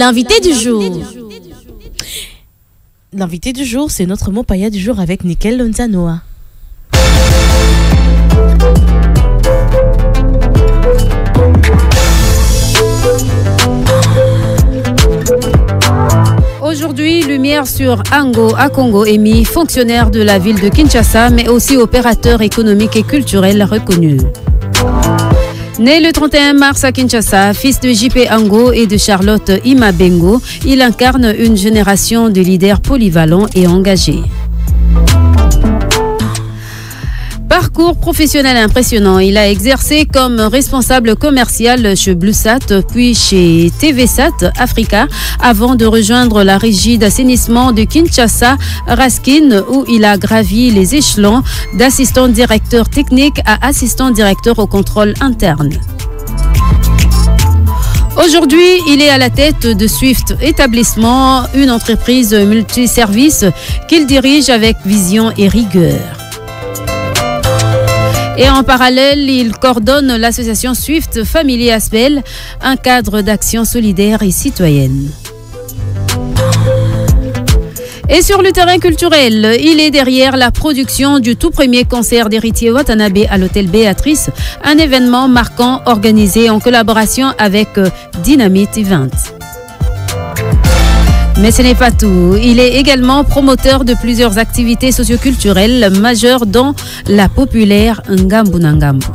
L'invité du jour. L'invité du jour, c'est notre Mopaya du jour avec Nickel Lonzanoa. Aujourd'hui, lumière sur Ango Akongo Emi, fonctionnaire de la ville de Kinshasa, mais aussi opérateur économique et culturel reconnu. Né le 31 mars à Kinshasa, fils de JP Ango et de Charlotte Imabengo, il incarne une génération de leaders polyvalents et engagés. Parcours professionnel impressionnant. Il a exercé comme responsable commercial chez Bluesat, puis chez TVSat Africa, avant de rejoindre la régie d'assainissement de Kinshasa, Raskin, où il a gravi les échelons d'assistant directeur technique à assistant directeur au contrôle interne. Aujourd'hui, il est à la tête de Swift Établissement, une entreprise multiservice qu'il dirige avec vision et rigueur. Et en parallèle, il coordonne l'association Swift Family Aspel, un cadre d'action solidaire et citoyenne. Et sur le terrain culturel, il est derrière la production du tout premier concert d'Héritier Watanabe à l'hôtel Béatrice, un événement marquant organisé en collaboration avec Dynamite Event. Mais ce n'est pas tout. Il est également promoteur de plusieurs activités socioculturelles majeures dont la populaire Ngambu Nangambu.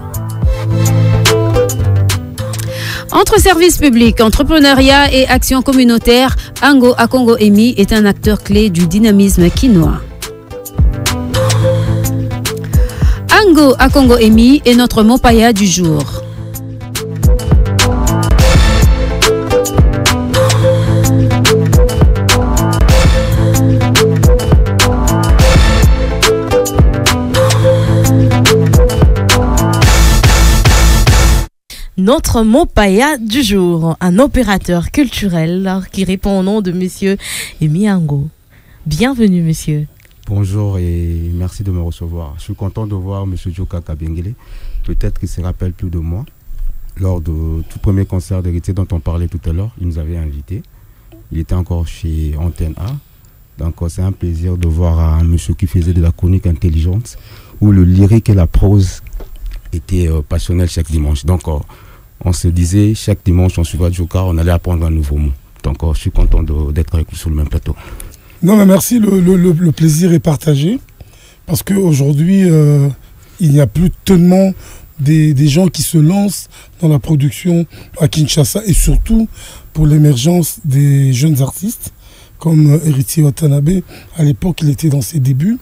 Entre services publics, entrepreneuriat et action communautaire, Ango Akongo Emi est un acteur clé du dynamisme quinois. Ango Akongo Emi est notre Mopaya du jour. Notre Mopaya du jour, un opérateur culturel qui répond au nom de Monsieur Emi Ango. Bienvenue, monsieur. Bonjour et merci de me recevoir. Je suis content de voir Monsieur Joka Kabengele. Peut-être qu'il se rappelle plus de moi. Lors du tout premier concert d'Héritier dont on parlait tout à l'heure, il nous avait invités. Il était encore chez Antenne A. Donc c'est un plaisir de voir un monsieur qui faisait de la chronique intelligente, où le lyrique et la prose étaient passionnels chaque dimanche. Donc on se disait, chaque dimanche, on suivait Joka, on allait apprendre un nouveau mot. Donc, je suis content d'être avec vous sur le même plateau. Non, mais merci, le plaisir est partagé. Parce qu'aujourd'hui, il n'y a plus tellement des gens qui se lancent dans la production à Kinshasa et surtout pour l'émergence des jeunes artistes, comme Héritier Watanabe. À l'époque, il était dans ses débuts.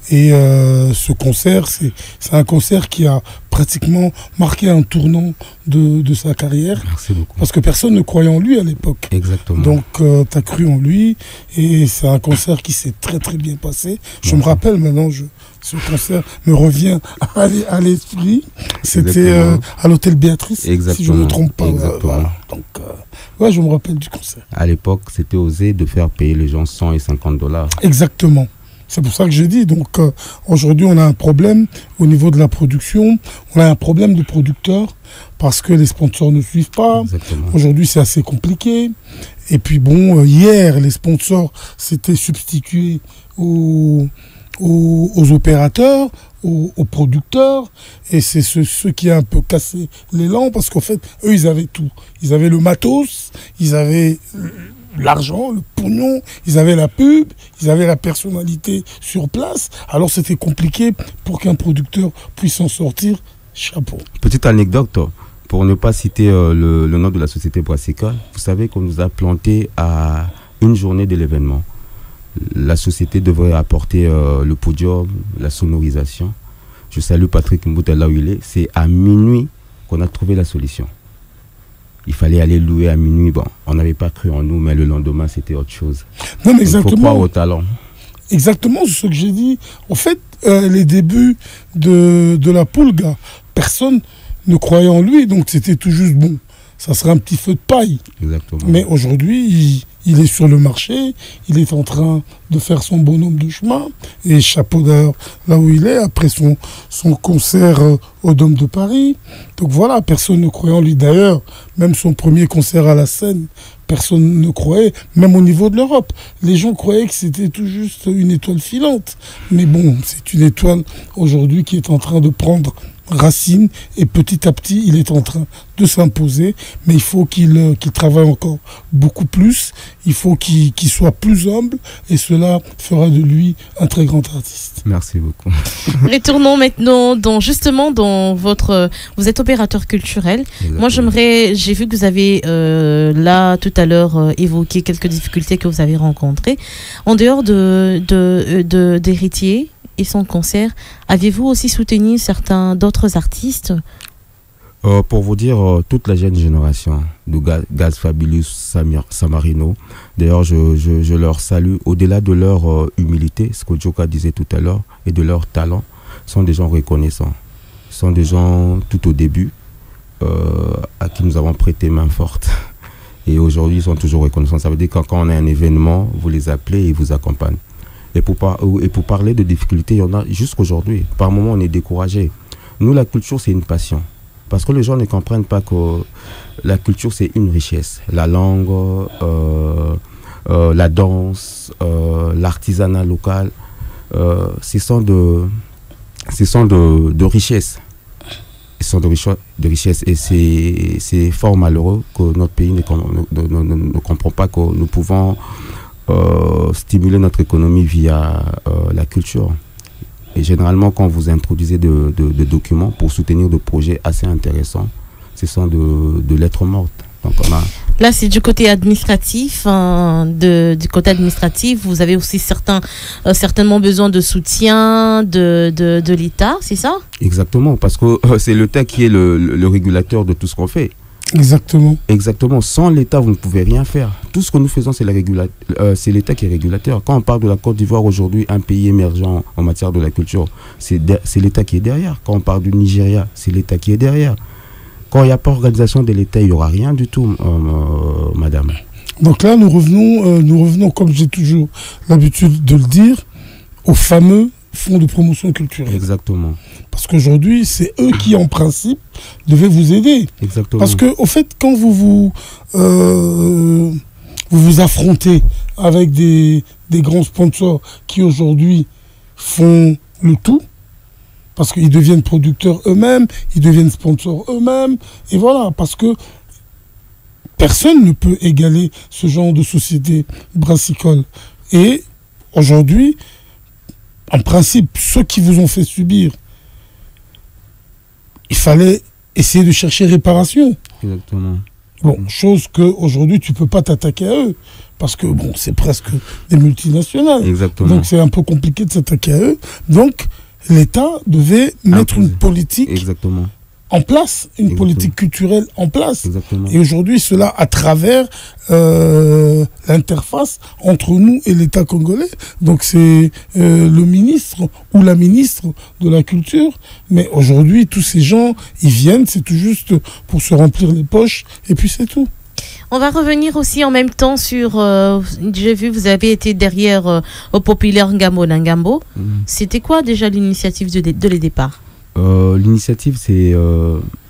Et ce concert, c'est un concert qui a pratiquement marqué un tournant de sa carrière. Merci beaucoup. Parce que personne ne croyait en lui à l'époque. Exactement. Donc, tu as cru en lui. Et c'est un concert qui s'est très très bien passé. Je me rappelle maintenant, ce concert me revient à l'esprit. C'était à l'hôtel Béatrice, exactement, si je ne me trompe pas. Exactement. Voilà. Donc, ouais, je me rappelle du concert. À l'époque, c'était osé de faire payer les gens 100 et 50 $. Exactement. C'est pour ça que j'ai dit. Donc aujourd'hui, on a un problème au niveau de la production. On a un problème de producteurs parce que les sponsors ne suivent pas. Aujourd'hui, c'est assez compliqué. Et puis bon, hier, les sponsors s'étaient substitués aux opérateurs, aux producteurs. Et c'est ce qui a un peu cassé l'élan parce qu'en fait, eux, ils avaient tout. Ils avaient le matos, ils avaient l'argent, le pognon, ils avaient la pub, ils avaient la personnalité sur place. Alors c'était compliqué pour qu'un producteur puisse en sortir. Chapeau. Petite anecdote, pour ne pas citer le nom de la société Brassica, vous savez qu'on nous a planté à une journée de l'événement. La société devrait apporter le podium, la sonorisation. Je salue Patrick Mbouta là où il est. C'est à minuit qu'on a trouvé la solution. Il fallait aller louer à minuit. Bon, on n'avait pas cru en nous, mais le lendemain, c'était autre chose. Non, mais exactement. Il faut croire au talent. Exactement, c'est ce que j'ai dit. En fait, les débuts de la Pulga, personne ne croyait en lui, donc c'était tout juste bon. Ça serait un petit feu de paille. Exactement. Mais aujourd'hui, il est sur le marché, il est en train de faire son bonhomme de chemin. Et chapeau d'ailleurs là où il est, après son concert au Dôme de Paris. Donc voilà, personne ne croyait en lui. D'ailleurs, même son premier concert à la scène, personne ne croyait, même au niveau de l'Europe. Les gens croyaient que c'était tout juste une étoile filante. Mais bon, c'est une étoile aujourd'hui qui est en train de prendre racine et petit à petit, il est en train de s'imposer. Mais il faut qu'il travaille encore beaucoup plus. Il faut qu'il soit plus humble et cela fera de lui un très grand artiste. Merci beaucoup. Retournons maintenant dans votre... Vous êtes opérateur culturel. Exactement. Moi, j'ai vu que vous avez là tout à l'heure évoqué quelques difficultés que vous avez rencontrées. En dehors d'Héritier et son concert, avez-vous aussi soutenu certains d'autres artistes? Pour vous dire, toute la jeune génération de Gaz Fabulous, Samarino, d'ailleurs je leur salue, au-delà de leur humilité, ce que Joka disait tout à l'heure, et de leur talent, sont des gens reconnaissants. Ce sont des gens tout au début à qui nous avons prêté main forte. Et aujourd'hui, ils sont toujours reconnaissants. Ça veut dire que quand on a un événement, vous les appelez et ils vous accompagnent. Et pour parler de difficultés, il y en a jusqu'aujourd'hui. Par moments, on est découragé. Nous, la culture, c'est une passion. Parce que les gens ne comprennent pas que la culture, c'est une richesse. La langue, la danse, l'artisanat local, ce sont de richesses. Ils sont de richesse. Et c'est fort malheureux que notre pays ne comprend pas que nous pouvons stimuler notre économie via la culture. Et généralement, quand vous introduisez de documents pour soutenir des projets assez intéressants, ce sont de lettres mortes. Donc là, c'est du côté administratif. Du côté administratif, vous avez aussi certainement besoin de soutien de l'État, c'est ça? Exactement, parce que c'est l'État qui est le régulateur de tout ce qu'on fait. Exactement. Exactement. Sans l'État, vous ne pouvez rien faire. Tout ce que nous faisons, c'est l'État qui est régulateur. Quand on parle de la Côte d'Ivoire aujourd'hui, un pays émergent en matière de la culture, c'est l'État qui est derrière. Quand on parle du Nigeria, c'est l'État qui est derrière. Quand il n'y a pas organisation de l'État, il n'y aura rien du tout, madame. Donc là, nous revenons, comme j'ai toujours l'habitude de le dire, aux fameux fonds de promotion culturelle. Exactement. Parce qu'aujourd'hui, c'est eux qui, en principe, devaient vous aider. Exactement. Parce que, au fait, quand vous affrontez avec des grands sponsors qui, aujourd'hui, font le tout, parce qu'ils deviennent producteurs eux-mêmes, ils deviennent sponsors eux-mêmes, et voilà, parce que personne ne peut égaler ce genre de société brassicole. Et aujourd'hui, en principe, ceux qui vous ont fait subir, il fallait essayer de chercher réparation. Exactement. Bon, chose qu'aujourd'hui, tu ne peux pas t'attaquer à eux. Parce que, bon, c'est presque des multinationales. Exactement. Donc, c'est un peu compliqué de s'attaquer à eux. Donc, l'État devait mettre une politique Exactement. en place, une politique culturelle en place. Exactement. Et aujourd'hui, cela à travers l'interface entre nous et l'État congolais. Donc c'est le ministre ou la ministre de la Culture. Mais aujourd'hui, tous ces gens, ils viennent, c'est tout juste pour se remplir les poches, et puis c'est tout. On va revenir aussi en même temps sur... j'ai vu, vous avez été derrière au populaire Ngambo Nangambo. C'était quoi déjà l'initiative de les départs? L'initiative, c'est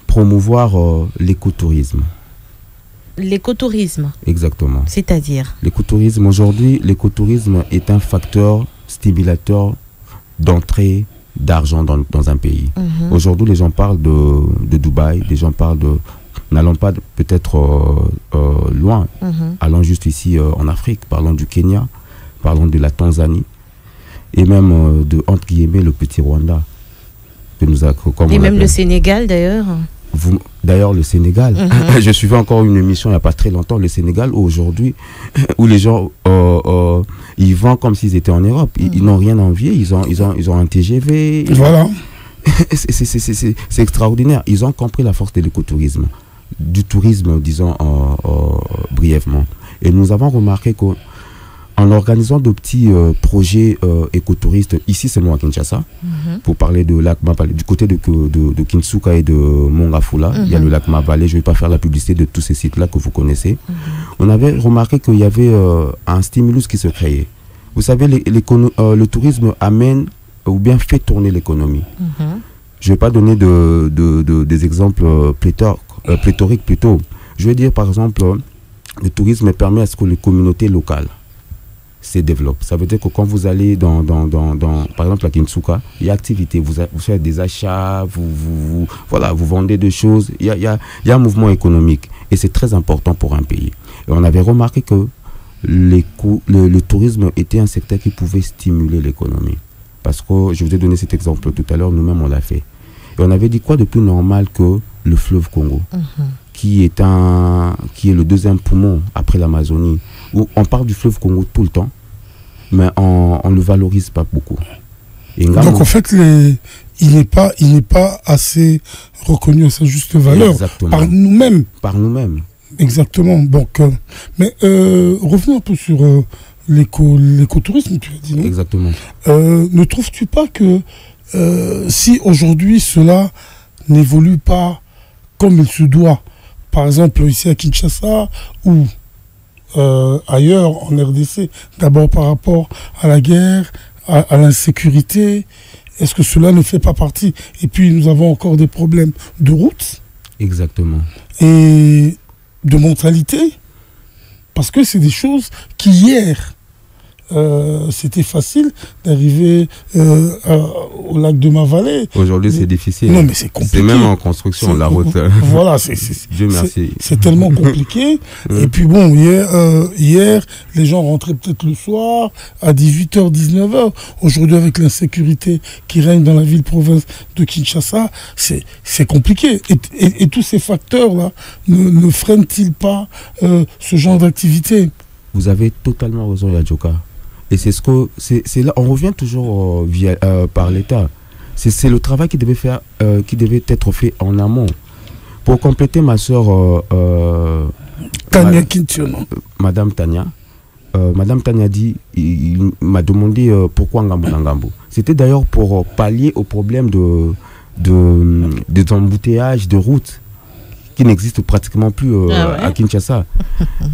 promouvoir l'écotourisme. L'écotourisme? Exactement. C'est-à-dire? L'écotourisme, aujourd'hui, l'écotourisme est un facteur stimulateur d'entrée d'argent dans un pays. Aujourd'hui, les gens parlent de Dubaï, les gens parlent de... N'allons pas peut-être loin, allons juste ici en Afrique, parlons du Kenya, parlons de la Tanzanie, et même de, entre guillemets, le petit Rwanda. Et même le Sénégal d'ailleurs. D'ailleurs, le Sénégal. Je suivais encore une émission il n'y a pas très longtemps, le Sénégal, aujourd'hui, où les gens, ils vendent comme s'ils étaient en Europe. Ils n'ont rien à envier, ils ont un TGV. Voilà. C'est extraordinaire. Ils ont compris la force de l'écotourisme, du tourisme, disons, brièvement. Et nous avons remarqué qu'en organisant de petits projets écotouristes, ici seulement à Kinshasa, pour parler de lac Mabale, du côté de Kinsuka et de Mongafula, il y a le lac Mabale, je ne vais pas faire la publicité de tous ces sites-là que vous connaissez. On avait remarqué qu'il y avait un stimulus qui se créait. Vous savez, le tourisme amène ou bien fait tourner l'économie. Je ne vais pas donner des exemples pléthoriques plutôt. Je vais dire par exemple le tourisme permet à ce que les communautés locales se développent. Ça veut dire que quand vous allez par exemple à Kinshasa, il y a activité, vous faites des achats, vous vendez des choses, il y a un mouvement économique et c'est très important pour un pays. Et on avait remarqué que le tourisme était un secteur qui pouvait stimuler l'économie. Parce que je vous ai donné cet exemple tout à l'heure, nous-mêmes on l'a fait. Et on avait dit quoi de plus normal que le fleuve Congo, qui est le deuxième poumon après l'Amazonie, où on parle du fleuve Congo tout le temps, mais on ne le valorise pas beaucoup. Et donc en fait, il n'est pas assez reconnu à sa juste valeur. Exactement. Par nous-mêmes. Par nous-mêmes. Exactement. Donc, mais revenons un peu sur l'écotourisme, tu as dit, non? Exactement. Ne trouves-tu pas que si aujourd'hui cela n'évolue pas comme il se doit, par exemple ici à Kinshasa ou ailleurs en RDC, d'abord par rapport à la guerre, à l'insécurité, est-ce que cela ne fait pas partie? Et puis nous avons encore des problèmes de route. Exactement. Et de mentalité, parce que c'est des choses qui hier c'était facile d'arriver au lac de Ma-Vallée. Aujourd'hui, c'est difficile. Non, mais c'est compliqué. C'est même en construction, la route. Voilà, Dieu merci. C'est tellement compliqué. Et puis bon, hier, les gens rentraient peut-être le soir à 18h, 19h. Aujourd'hui, avec l'insécurité qui règne dans la ville-province de Kinshasa, c'est compliqué. Et tous ces facteurs-là ne freinent-ils pas ce genre d'activité? Vous avez totalement raison, Yadjoka. Et c'est là, on revient toujours par l'État. C'est le travail qui devait être fait en amont. Pour compléter ma soeur Tania Kintiono. Madame Tania dit, il m'a demandé pourquoi Ngambo. C'était d'ailleurs pour pallier au problème des embouteillages de routes qui n'existent pratiquement plus à Kinshasa.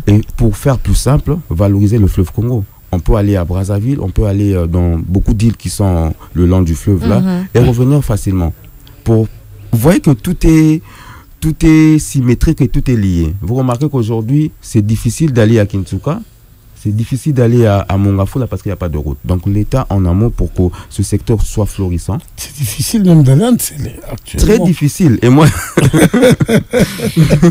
Et pour faire plus simple, valoriser le fleuve Congo. On peut aller à Brazzaville, on peut aller dans beaucoup d'îles qui sont le long du fleuve là et revenir facilement. Vous voyez que tout est symétrique et tout est lié. Vous remarquez qu'aujourd'hui, c'est difficile d'aller à Kinshasa, c'est difficile d'aller à Mongafo là parce qu'il n'y a pas de route. Donc l'État en amont pour que ce secteur soit florissant. C'est difficile même d'aller actuellement. Très difficile. Et moi...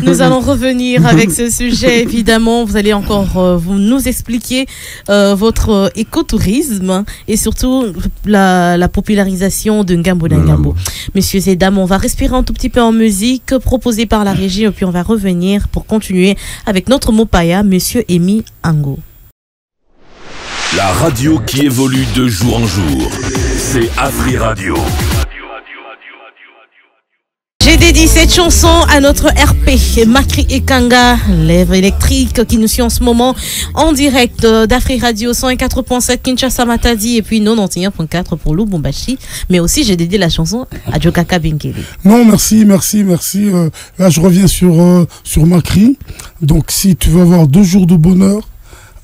Nous allons revenir avec ce sujet, évidemment. Vous allez encore nous expliquer votre écotourisme et surtout la popularisation de Ngambo d'Ngambo. Messieurs et dames, on va respirer un tout petit peu en musique proposée par la régie et puis on va revenir pour continuer avec notre mopaya, Monsieur Emi Ango. La radio qui évolue de jour en jour, c'est Afri Radio. J'ai dédié cette chanson à notre RP, Makri Ekanga, lèvres électriques, qui nous suit en ce moment en direct d'Afri Radio 104.7 Kinshasa Matadi et puis 91.4 pour Lubumbashi. Mais aussi, j'ai dédié la chanson à Joka Kabengele. Non, merci. Là, je reviens sur Makri. Donc, si tu veux avoir 2 jours de bonheur,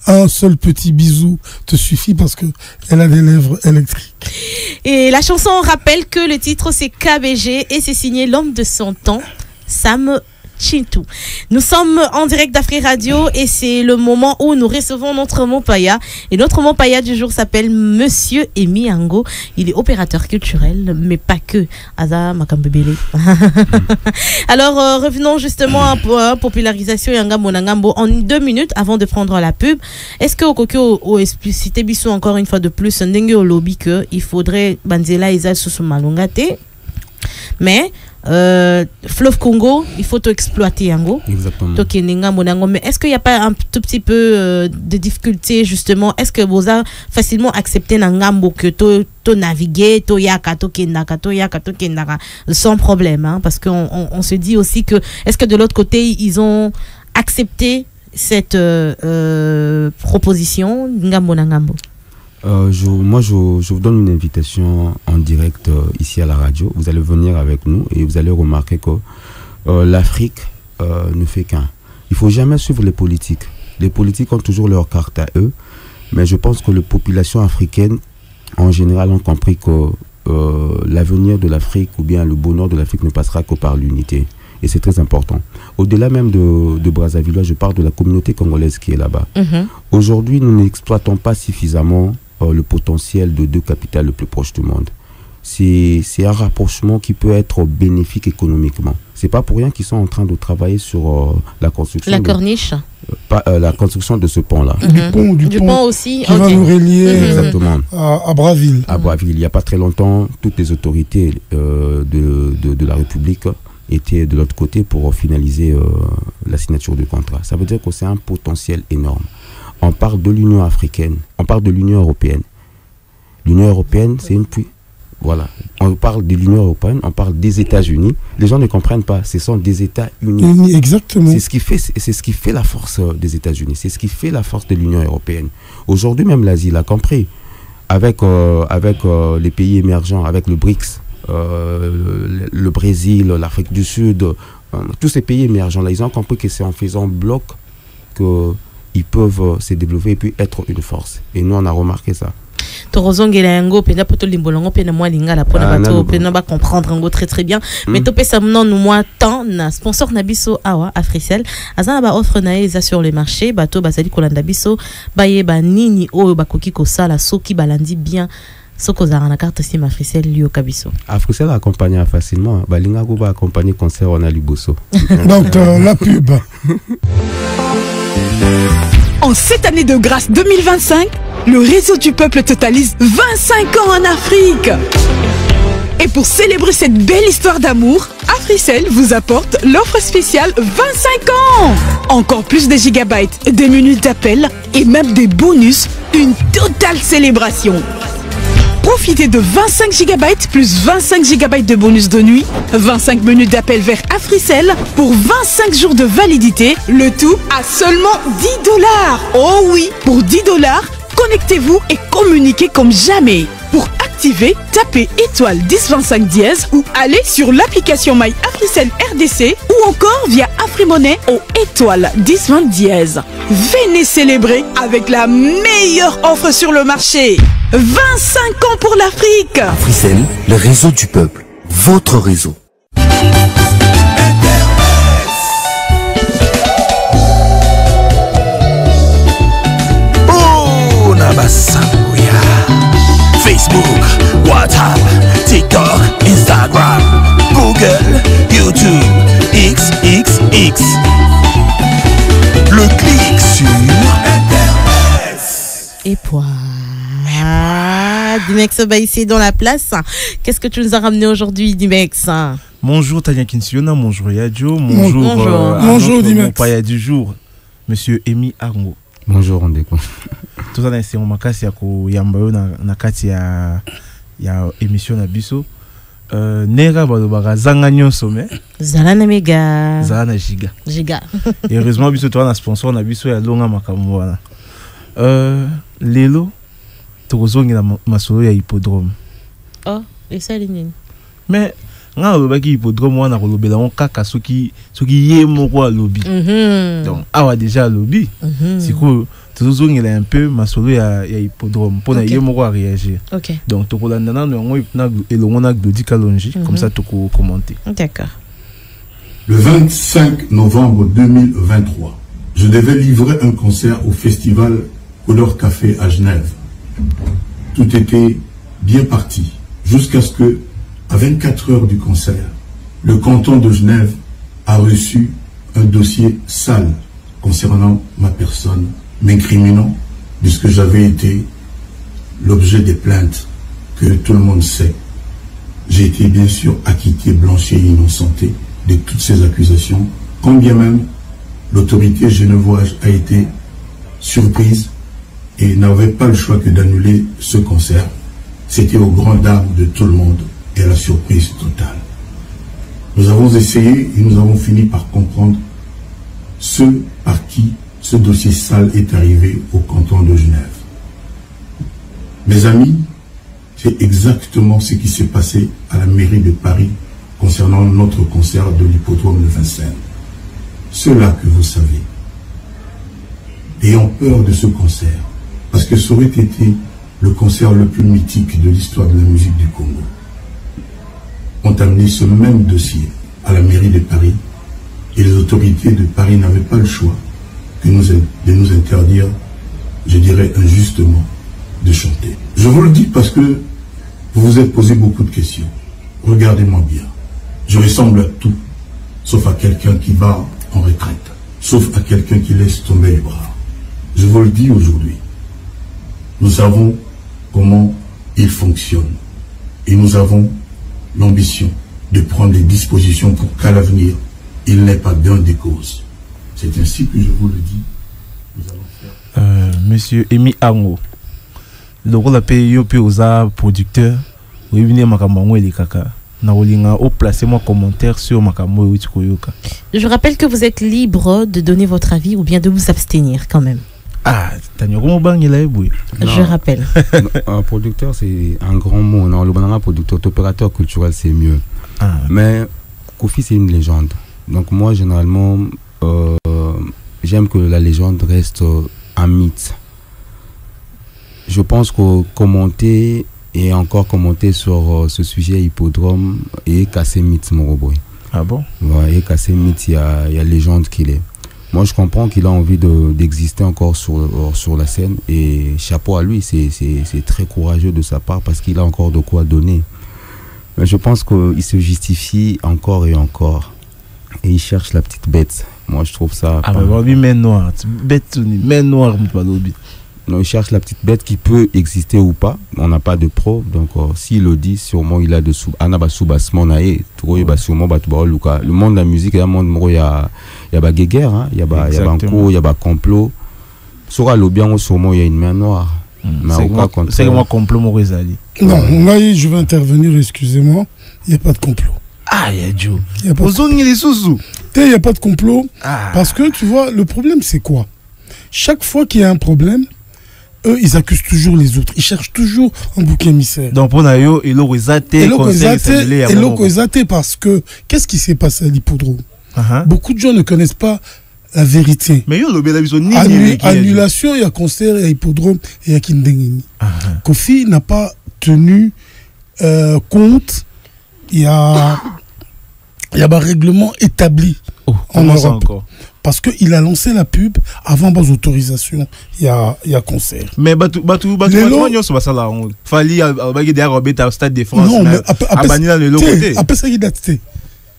un seul petit bisou te suffit parce que elle a des lèvres électriques. Et la chanson rappelle que le titre c'est KBG et c'est signé l'homme de son temps, Sam Chintou. Nous sommes en direct d'Afri Radio et c'est le moment où nous recevons notre mopaya. Et notre mopaya du jour s'appelle Monsieur Emi Ango. Il est opérateur culturel, mais pas que. Aza Makambebele. Alors, revenons justement à la popularisation Yangambo Nangambo en 2 minutes avant de prendre la pub. Est-ce que au Kokyo, au explicité Bissou encore une fois de plus, Ndenge au lobby que il faudrait Banzela Isa Susumalongate, mais fleuve Congo, il faut exploiter Yango. Exactement. Mais est-ce qu'il n'y a pas un tout petit peu de difficulté justement? Est-ce que vous avez facilement accepté Nangambo que to naviguer, to yaka, to kendaka sans problème, hein? Parce qu'on se dit aussi que est-ce que de l'autre côté ils ont accepté cette proposition Ngambo Nangambo? Je vous donne une invitation en direct ici à la radio. Vous allez venir avec nous et vous allez remarquer que l'Afrique ne fait qu'un. Il ne faut jamais suivre les politiques. Les politiques ont toujours leur carte à eux, mais je pense que les populations africaines, en général, ont compris que l'avenir de l'Afrique ou bien le bonheur de l'Afrique ne passera que par l'unité. Et c'est très important. Au-delà même de Brazzaville, je parle de la communauté congolaise qui est là-bas. Aujourd'hui, nous n'exploitons pas suffisamment le potentiel de deux capitales les plus proches du monde. C'est un rapprochement qui peut être bénéfique économiquement. C'est pas pour rien qu'ils sont en train de travailler sur la construction. La corniche. La construction de ce pont-là. Du pont aussi. Qui va nous relier exactement. À Brazzaville. À Brazzaville. Il n'y a pas très longtemps, toutes les autorités de la République étaient de l'autre côté pour finaliser la signature du contrat. Ça veut dire que c'est un potentiel énorme. On parle de l'Union africaine, on parle de l'Union européenne. L'Union européenne, c'est une puissance. Voilà. On parle de l'Union européenne, on parle des États-Unis. Les gens ne comprennent pas. Ce sont des États unis. Exactement. C'est ce qui fait la force des États-Unis. C'est ce qui fait la force de l'Union européenne. Aujourd'hui, même l'Asie l'a compris. Avec les pays émergents, avec le BRICS, le Brésil, l'Afrique du Sud, tous ces pays émergents-là, ils ont compris que c'est en faisant bloc qu'ils peuvent se développer et puis être une force. Et nous, on a remarqué ça. Comprendre très très bien mais topé ça maintenant nous moi tant na sponsor nabiso awa Africell azana ba offre na sur le marché bato bazali kolanda biso baye ba nini oyo bakoki kosala soki balandi bien soko za na carte sim Africell lio kabiso Africell accompagné facilement balinga ko ba accompagner concert on a liboso donc la pub. En cette année de grâce 2025, le réseau du peuple totalise 25 ans en Afrique. Et pour célébrer cette belle histoire d'amour, Africell vous apporte l'offre spéciale 25 ans. Encore plus de gigabytes, des minutes d'appel et même des bonus, une totale célébration. Profitez de 25 GB plus 25 GB de bonus de nuit, 25 minutes d'appel vers Africell pour 25 jours de validité, le tout à seulement $10. Oh oui, pour $10, connectez-vous et communiquez comme jamais. Pour activer, tapez étoile 1025 dièse ou allez sur l'application My Africell RDC ou encore via Afrimonnaie au étoile 1020 dièse. Venez célébrer avec la meilleure offre sur le marché. 25 ans pour l'Afrique. Africell, le réseau du peuple, votre réseau. Oh, Nabasanguya. Facebook, WhatsApp, TikTok, Instagram, Google, YouTube, XXX. Le clic sur Internet. Et point. Dimex bah ici dans la place. Qu'est-ce que tu nous as ramené aujourd'hui, Dimex? Bonjour Tania Kinsiona, bonjour Yadjo, bonjour Dimex. Mon paya du jour, Monsieur Emi Armo. Bonjour Ondeko. Tout ça c'est on makasi yako yambayo na kati ya émission na biso. Nera balobaka zanga nyonso me zalana mega zalana giga. Et heureusement biso toi na sponsor na biso ya longa makambo wana. Lelo tozongi na masolo ya hippodrome. Oh, et ça ligne. Mais nga lobaki hippodrome wana kolobela on kaka soki ye moko alobi. Donc awa déjà alobi. Siko tozongi la un peu masolo ya hippodrome pour na ye moko réagir. OK. Donc tokolanda na ngo na elongo na Glody Kalonji comme ça toko commenter. D'accord. Le 25 novembre 2023, je devais livrer un concert au festival Couleur Café à Genève. Tout était bien parti jusqu'à ce que, à 24 heures du concert, le canton de Genève a reçu un dossier sale concernant ma personne, m'incriminant puisque j'avais été l'objet des plaintes que tout le monde sait. J'ai été bien sûr acquitté, blanchi et innocenté de toutes ces accusations, quand bien même l'autorité genevoise a été surprise et n'avait pas le choix que d'annuler ce concert. C'était aux grandes dames de tout le monde et à la surprise totale. Nous avons essayé et nous avons fini par comprendre ce par qui ce dossier sale est arrivé au canton de Genève. Mes amis, c'est exactement ce qui s'est passé à la mairie de Paris concernant notre concert de l'hippodrome de Vincennes. Ceux-là que vous savez, ayant peur de ce concert, parce que ça aurait été le concert le plus mythique de l'histoire de la musique du Congo, ont amené ce même dossier à la mairie de Paris Et les autorités de Paris n'avaient pas le choix de nous interdire, je dirais injustement, de chanter. Je vous le dis parce que vous vous êtes posé beaucoup de questions. Regardez-moi bien. Je ressemble à tout, sauf à quelqu'un qui va en retraite, sauf à quelqu'un qui laisse tomber les bras. Je vous le dis aujourd'hui. Nous savons comment il fonctionne. Et nous avons l'ambition de prendre des dispositions pour qu'à l'avenir, il n'ait pas gain des causes. C'est ainsi que je vous le dis. Nous allons faire... Monsieur Emi Ango, le rôle à payer aux producteurs, oui, venez Makamango et les kaka. Placez-moi commentaire sur Makambo et Koyoka. Je rappelle que vous êtes libre de donner votre avis ou bien de vous abstenir quand même. Ah, je rappelle. Un producteur, c'est un grand mot. Non, le producteur, opérateur culturel, c'est mieux. Mais Kofi, c'est une légende. Donc moi, généralement, j'aime que la légende reste un mythe. Je pense que commenter et encore commenter sur ce sujet Hippodrome et casser mythe, Moroboy. Ah bon? Ouais, et casser mythe, il y a légende qu'il est. Moi, je comprends qu'il a envie d'exister encore sur la scène et chapeau à lui, c'est très courageux de sa part parce qu'il a encore de quoi donner. Mais je pense qu'il se justifie encore et encore et il cherche la petite bête. Moi, je trouve ça... Ah, mais main noire, bête noire, non, il cherche la petite bête qui peut exister ou pas. On n'a pas de preuve. Donc, s'il le dit, sûrement il a de sous. Le monde de la musique, il y a un monde où il y a des guerres, il y a un coup, il y a un complot. Sur le bien, sûrement il y a une main noire. C'est moi complot, Morizali. Non, là, je vais intervenir, excusez-moi. Il n'y a pas de complot. Ah, il y a Dieu. Il n'y a pas de complot. Parce que, tu vois, le problème, c'est quoi? Chaque fois qu'il y a un problème, eux, ils accusent toujours les autres. Ils cherchent toujours un bouc émissaire. Donc, pour Nayo, ils l'ont zaté. Ils l'ont zaté parce que, qu'est-ce qui s'est passé à l'hippodrome? Beaucoup de gens ne connaissent pas la vérité. Mais annulation, il y a concert, il y a hippodrome, et il y a Kindengini. Kofi n'a pas tenu compte. Il y a un règlement établi en Europe. Parce qu'il a lancé la pub avant bas autorisation. Il y a concert. Mais fallait Stade de France. Non, mais après ça, il date.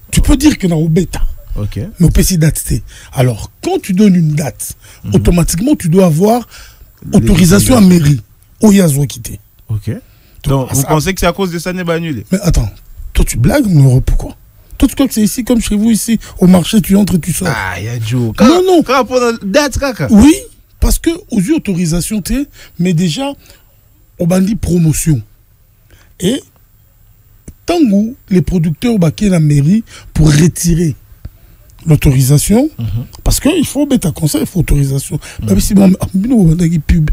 Tu peux dire que dans bêta. Ok. Mais on peut s'y dater. Alors, quand tu donnes une date, automatiquement, tu dois avoir autorisation à mairie. Oyazo quitté. Ok. Donc, vous pensez que c'est à cause de ça n'est pas annulé? Mais attends, toi tu blagues en Europe ou quoi? Toi tu crois que c'est ici comme chez vous ici, au marché tu entres et tu sors? Ah, il y a Joe. Non. Date, kaka. Oui, parce que aux yeux autorisation, mais déjà, on m'a dit promotion. Et tant que les producteurs baquent la mairie pour retirer l'autorisation, parce qu'il faut mettre à conseil, il faut autorisation. Même si on a une pub,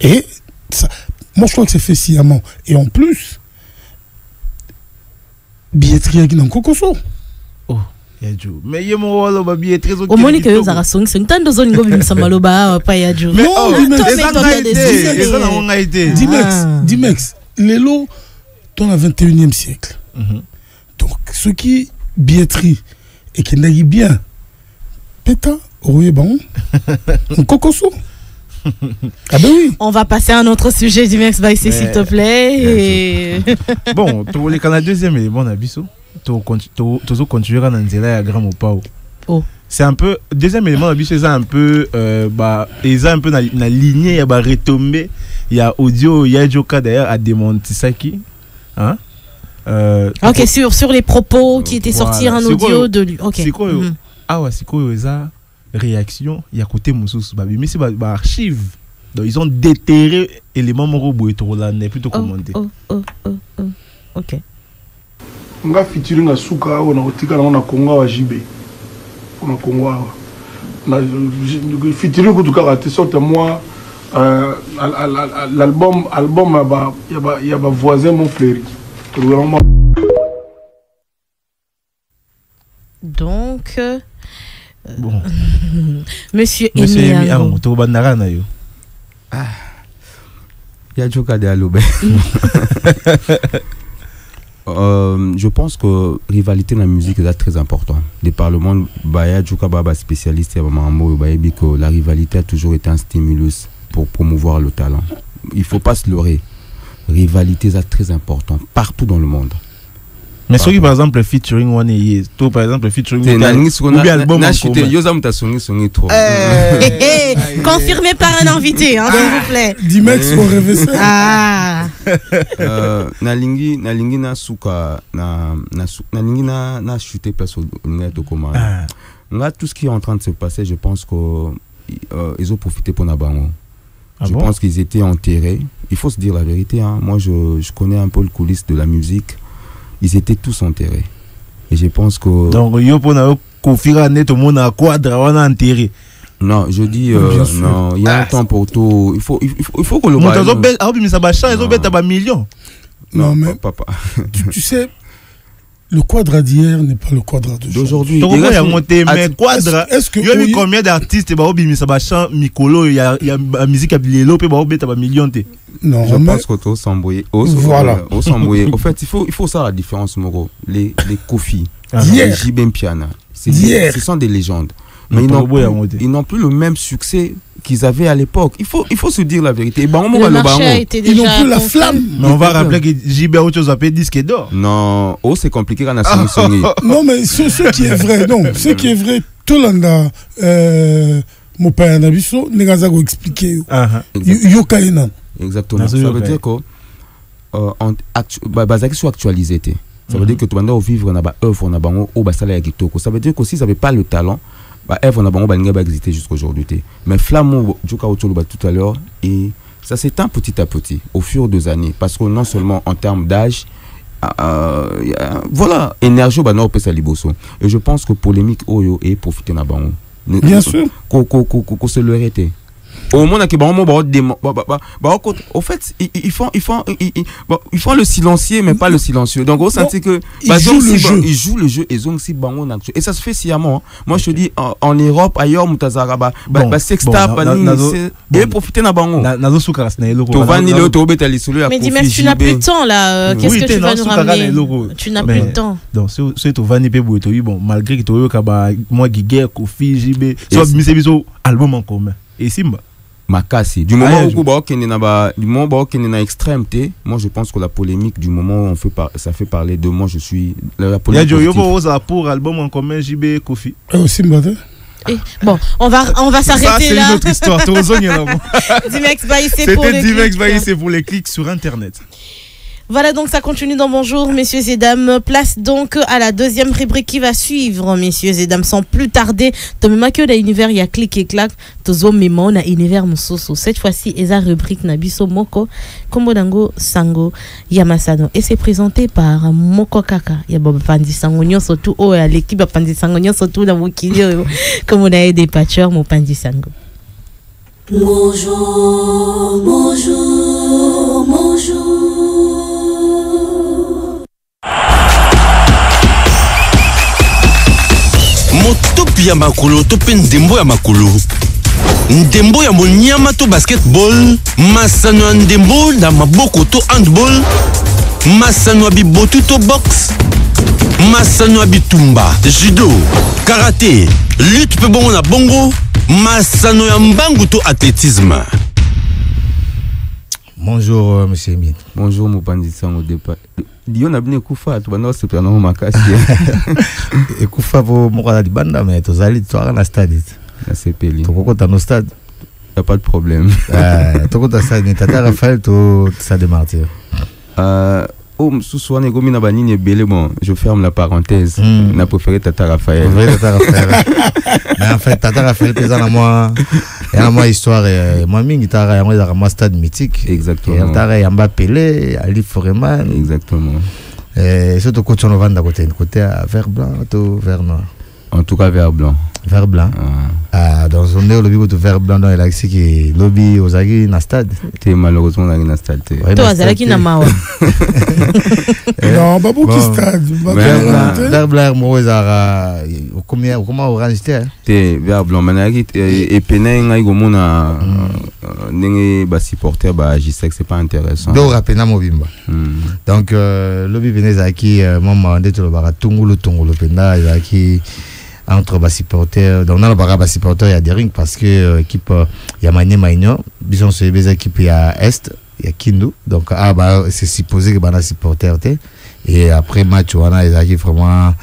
et ça, moi je crois que c'est fait sciemment. Et en plus, billetterie qui n'a pas cocoso. Oh, Yadjo. Mais il y a mon billetterie. Au moins, il y a des arasons. C'est un temps de zone qui est Samaloba, pas Yadjo. Non, Dimex, les lots dans le 21e siècle. Donc, ce qui billetterie et qui n'a bien, péta, oui, bon, un cocoso. Ah ben oui. On va passer à un autre sujet, Dimex Baïsé, s'il te plaît. Bon, tu voulais qu'on a deuxième élément d'abisso. Tu continues à Nanzela et à Grand Pao. C'est un peu, deuxième élément d'abisso, c'est un peu, ils ont un peu la lignée, il y a retombé, il y a audio, il y a Joka d'ailleurs à démonter ça qui. Hein? Ok, sur les propos qui étaient sortis en audio de lui. C'est quoi? Ah ouais, c'est quoi ça? Réaction, il y a côté Moussous, mais c'est archive. Donc ils ont déterré éléments moraux et là n'est plutôt commandé. Ok. On a featuring à Souka, on a otika on a Congo à JB. On a Congo. On a featuring que tu as sorti moi l'album il y a voisin mon fléri. Donc bon. Monsieur Emi Ango, tu vas bandara na yo. Ah. Il y a Joka de Alobe. Je pense que rivalité dans la musique est très important. Les parlements, spécialistes, la rivalité a toujours été un stimulus pour promouvoir le talent. Il ne faut pas se leurrer. Rivalité est très important partout dans le monde. Mais ceux qui par exemple featuring one et toi par exemple featuring ou bien album confirmé par un invité hein, s'il vous plaît. Dimex on rêve ça. Ah. Nalingi na suka nalingi na chuter place au net comment. Là tout ce qui est en train de se passer, je pense que ils ont profité pour Nabango. Je pense qu'ils étaient enterrés. Il faut se dire la vérité hein. Moi je connais un peu le coulisses de la musique. Ils étaient tous enterrés. Et je pense que... Donc, il y a un quadre enterré. Non, je dis, non, il y a un temps pour tout. Il faut que le non, mais papa. Tu sais, le quadre d'hier n'est pas le quadre d'aujourd'hui. Il y a monté, mais quadre. Est-ce que il y a combien d'artistes il y a la musique à Bilélo, il y a millions. Non, je pense que tout s'embrouiller. Voilà. Au fait, il faut ça la différence, Moro. Les Kofi, les Jibem Piana, ce sont des légendes. Mais ils n'ont plus le même succès qu'ils avaient à l'époque. Il faut se dire la vérité. Le marché était déjà ils n'ont plus la flamme. Mais on va rappeler que JB a autre chose à payer disque d'or. Non, c'est compliqué quand on a non, mais ce qui est vrai, non, ce qui est vrai, tout le monde mon père Nabiso, Negazago expliqué. Yokaina. Exactement. Ça veut dire que sur actualité. Ça veut dire que tu vas vivre dans la œuvre, ça veut dire que s'ils n'avaient pas le talent, œuvre va exister jusqu'à aujourd'hui. Mais Flammo, tout à l'heure, et ça s'éteint petit à petit au fur des années. Parce que non seulement en termes d'âge, voilà, énergie, et je pense que polémique, et profiter de bien sûr. Qu'on se le arrêter. Au moment au fait ils font le silencieux mais pas le silencieux. Donc on sentit que ils jouent le jeu et et ça se fait sciemment. Moi je te dis en Europe ailleurs mutazaraba sextap et profiter na bango mais Dimex tu n'as plus de temps là. Qu'est-ce que tu vas nous ramener? Tu n'as plus de temps. Donc c'est au Vani Pebo bon malgré que tu as moi Guiguer Kofi JB so album en commun et Simba Makassi. Du moment où na extrémité, moi je pense que la polémique du moment où ça fait parler de moi, je suis la polémique. Il y a pour album en commun JB Kofi. Bon, on va s'arrêter là. C'est une autre histoire. Dimex Baï, c'est pour les clics sur internet. Voilà, donc ça continue dans Bonjour, messieurs et dames. Place donc à la deuxième rubrique qui va suivre, messieurs et dames, sans plus tarder. Tomemaki da univers ya clic et clac, tozo memo na univers musoso. Cette fois-ci, eza rubrique na biso moko, Kombodango Sango Yamasano. Et c'est présenté par Moko Kaka. Ya baba pandi sango nyonso tu o ya l'équipe ba pandi sango nyonso tu na mokili comme on a des patcheurs mo pandi sango. Bonjour, bonjour, bonjour. Motopi ya makolo to pe ndembo ya makolo. Ndembo ya monyama to basketball, masano ya ndembo na maboko to handball, masano ya bibotu to box, masano ya bitumba, judo, karaté, lutte pe bongo na bongo, masano ya mbangu to athlétisme. Bonjour monsieur Emile. Bonjour mon bandit sango départ. Dion a bien kufa tu bana se prendre makasi. Et kufa vo mokala di banda mais to zali to na stade. Na CPL. To kokota no stade. Y a pas de problème. To kokota stade ni Tata Raphaël to stade de Martyr. Ce soir, bon, je ferme la parenthèse. On a préféré Tata Raphaël. Mais en fait, Tata Raphaël, il y a moi histoire. Moi, il y a un stade mythique. Exactement. Il y a un Pelé, Ali Foreman. Exactement. Et surtout, quand on va de côté à vert blanc ou vert noir. En tout cas, vert blanc. Vert blanc. Dans un lobby de vert blanc dans le qui lobby aux agis na stade. T'es malheureusement dans le stade. Toi azalaki na mawa. Non, babu qui stade. Vert blanc mo ezara comment orange t'es vert blanc manaki et pena ngai gomona ndenge ba supporter ba J5 c'est pas intéressant. Do rapena mobimba. Donc lobby venezaki maman de to ba tungulu pena ezaki entre bas supporters donc dans le bas supporters il y a des rings parce que équipe il y a Mané Maignan bison c'est les équipes il y a Est il y a Kindu donc c'est supposé que bana supporter et après match on a les vraiment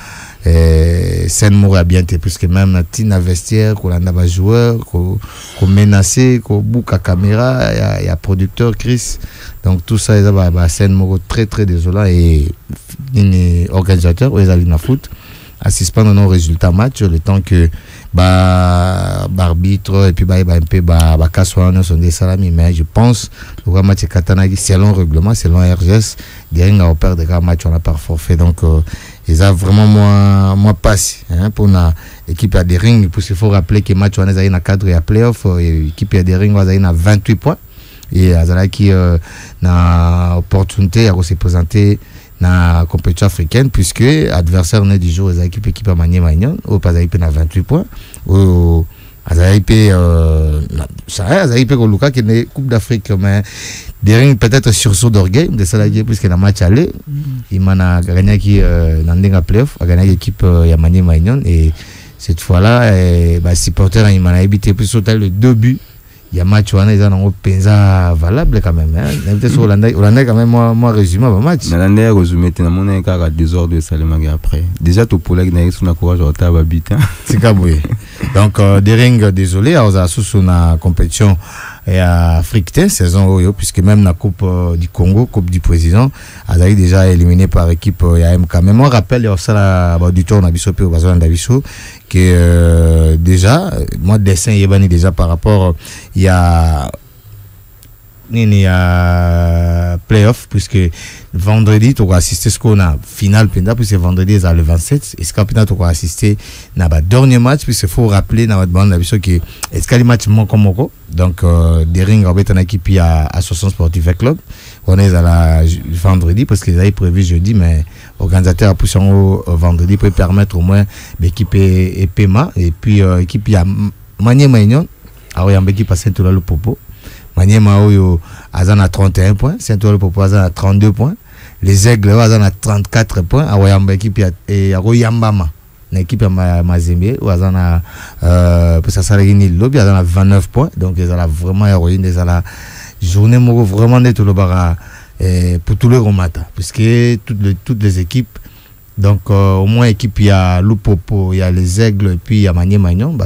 scène mort a bien été puisque même tina vestiaire qu'on a pas joueur qu'on menacé qu'on boucle à caméra il y a producteur Chris donc tout ça ils scène mort très très désolant et les organisateurs ils allaient na foot assiste pas dans nos résultats match le temps que arbitre et puis un peu kaswana sont des salami mais je pense le match Katanagi selon règlement selon RGS derrière on perd des matchs on a par forfait donc ils a vraiment moins passé pour la équipe à des rings parce qu'il faut rappeler que match on est dans cadre et à playoff équipe à des rings on a 28 points et azala qui na opportunité à se présenter na compétition africaine puisque adversaire né du jour les équipe à Mané Maignan au pas équipe na 28 points au azaipe ça azaipe ko Luka qui est Coupe d'Afrique mais derrière peut-être sursaut d'orgueil de ça puisque la match aller il m'a gagné qui dans des playoff a gagné l'équipe ya Mané Maignan et cette fois-là supporter il m'a habité plus total le 2 buts. Il y a match où on est en pensa valable quand même Hollandais quand même moi résumé le match Hollandais résumé t'es dans mon cas à 2 heures de Salemagi après déjà tout pour les sur la courage au table habitant c'est caboué donc des rings désolé on a sous la compétition et à Afrique saison Oyo puisque même la coupe du Congo coupe du président a déjà éliminé par équipe ya MK mais moi rappelle ça du tour on a biso pe au bazar d'Abiso que déjà moi dessin yebani déjà par rapport il y a playoff puisque vendredi tu vas assister ce qu'on a finale penda puisque vendredi c'est le 27 et ce capitaine tu vas assister na ba dernier match puisque faut rappeler na bande d'habitude que est-ce que les matchs comme donc des rings avec une équipe à Association Sportive Club on est à la vendredi parce qu'ils avaient prévu jeudi mais organisateur a poussé au vendredi pour permettre au moins l'équipe et Pema et puis équipe il y a Mané Maignan alors il y a une équipe à Saint-Oula le Popo Mané Maoyo azana 31 points Saint-Oula le Popo azana 32 points les Aigles azana 34 points alors il y a une équipe et Royambama une équipe à Mazembe ou azana pour ça ça réunit lobby azana 29 points donc ils ont vraiment héroïne ils ont la journée vraiment net le bara pour tous les romata puisque toutes les équipes donc au moins équipe il y a Lupopo il y a les Aigles et puis il y a Mané Maignan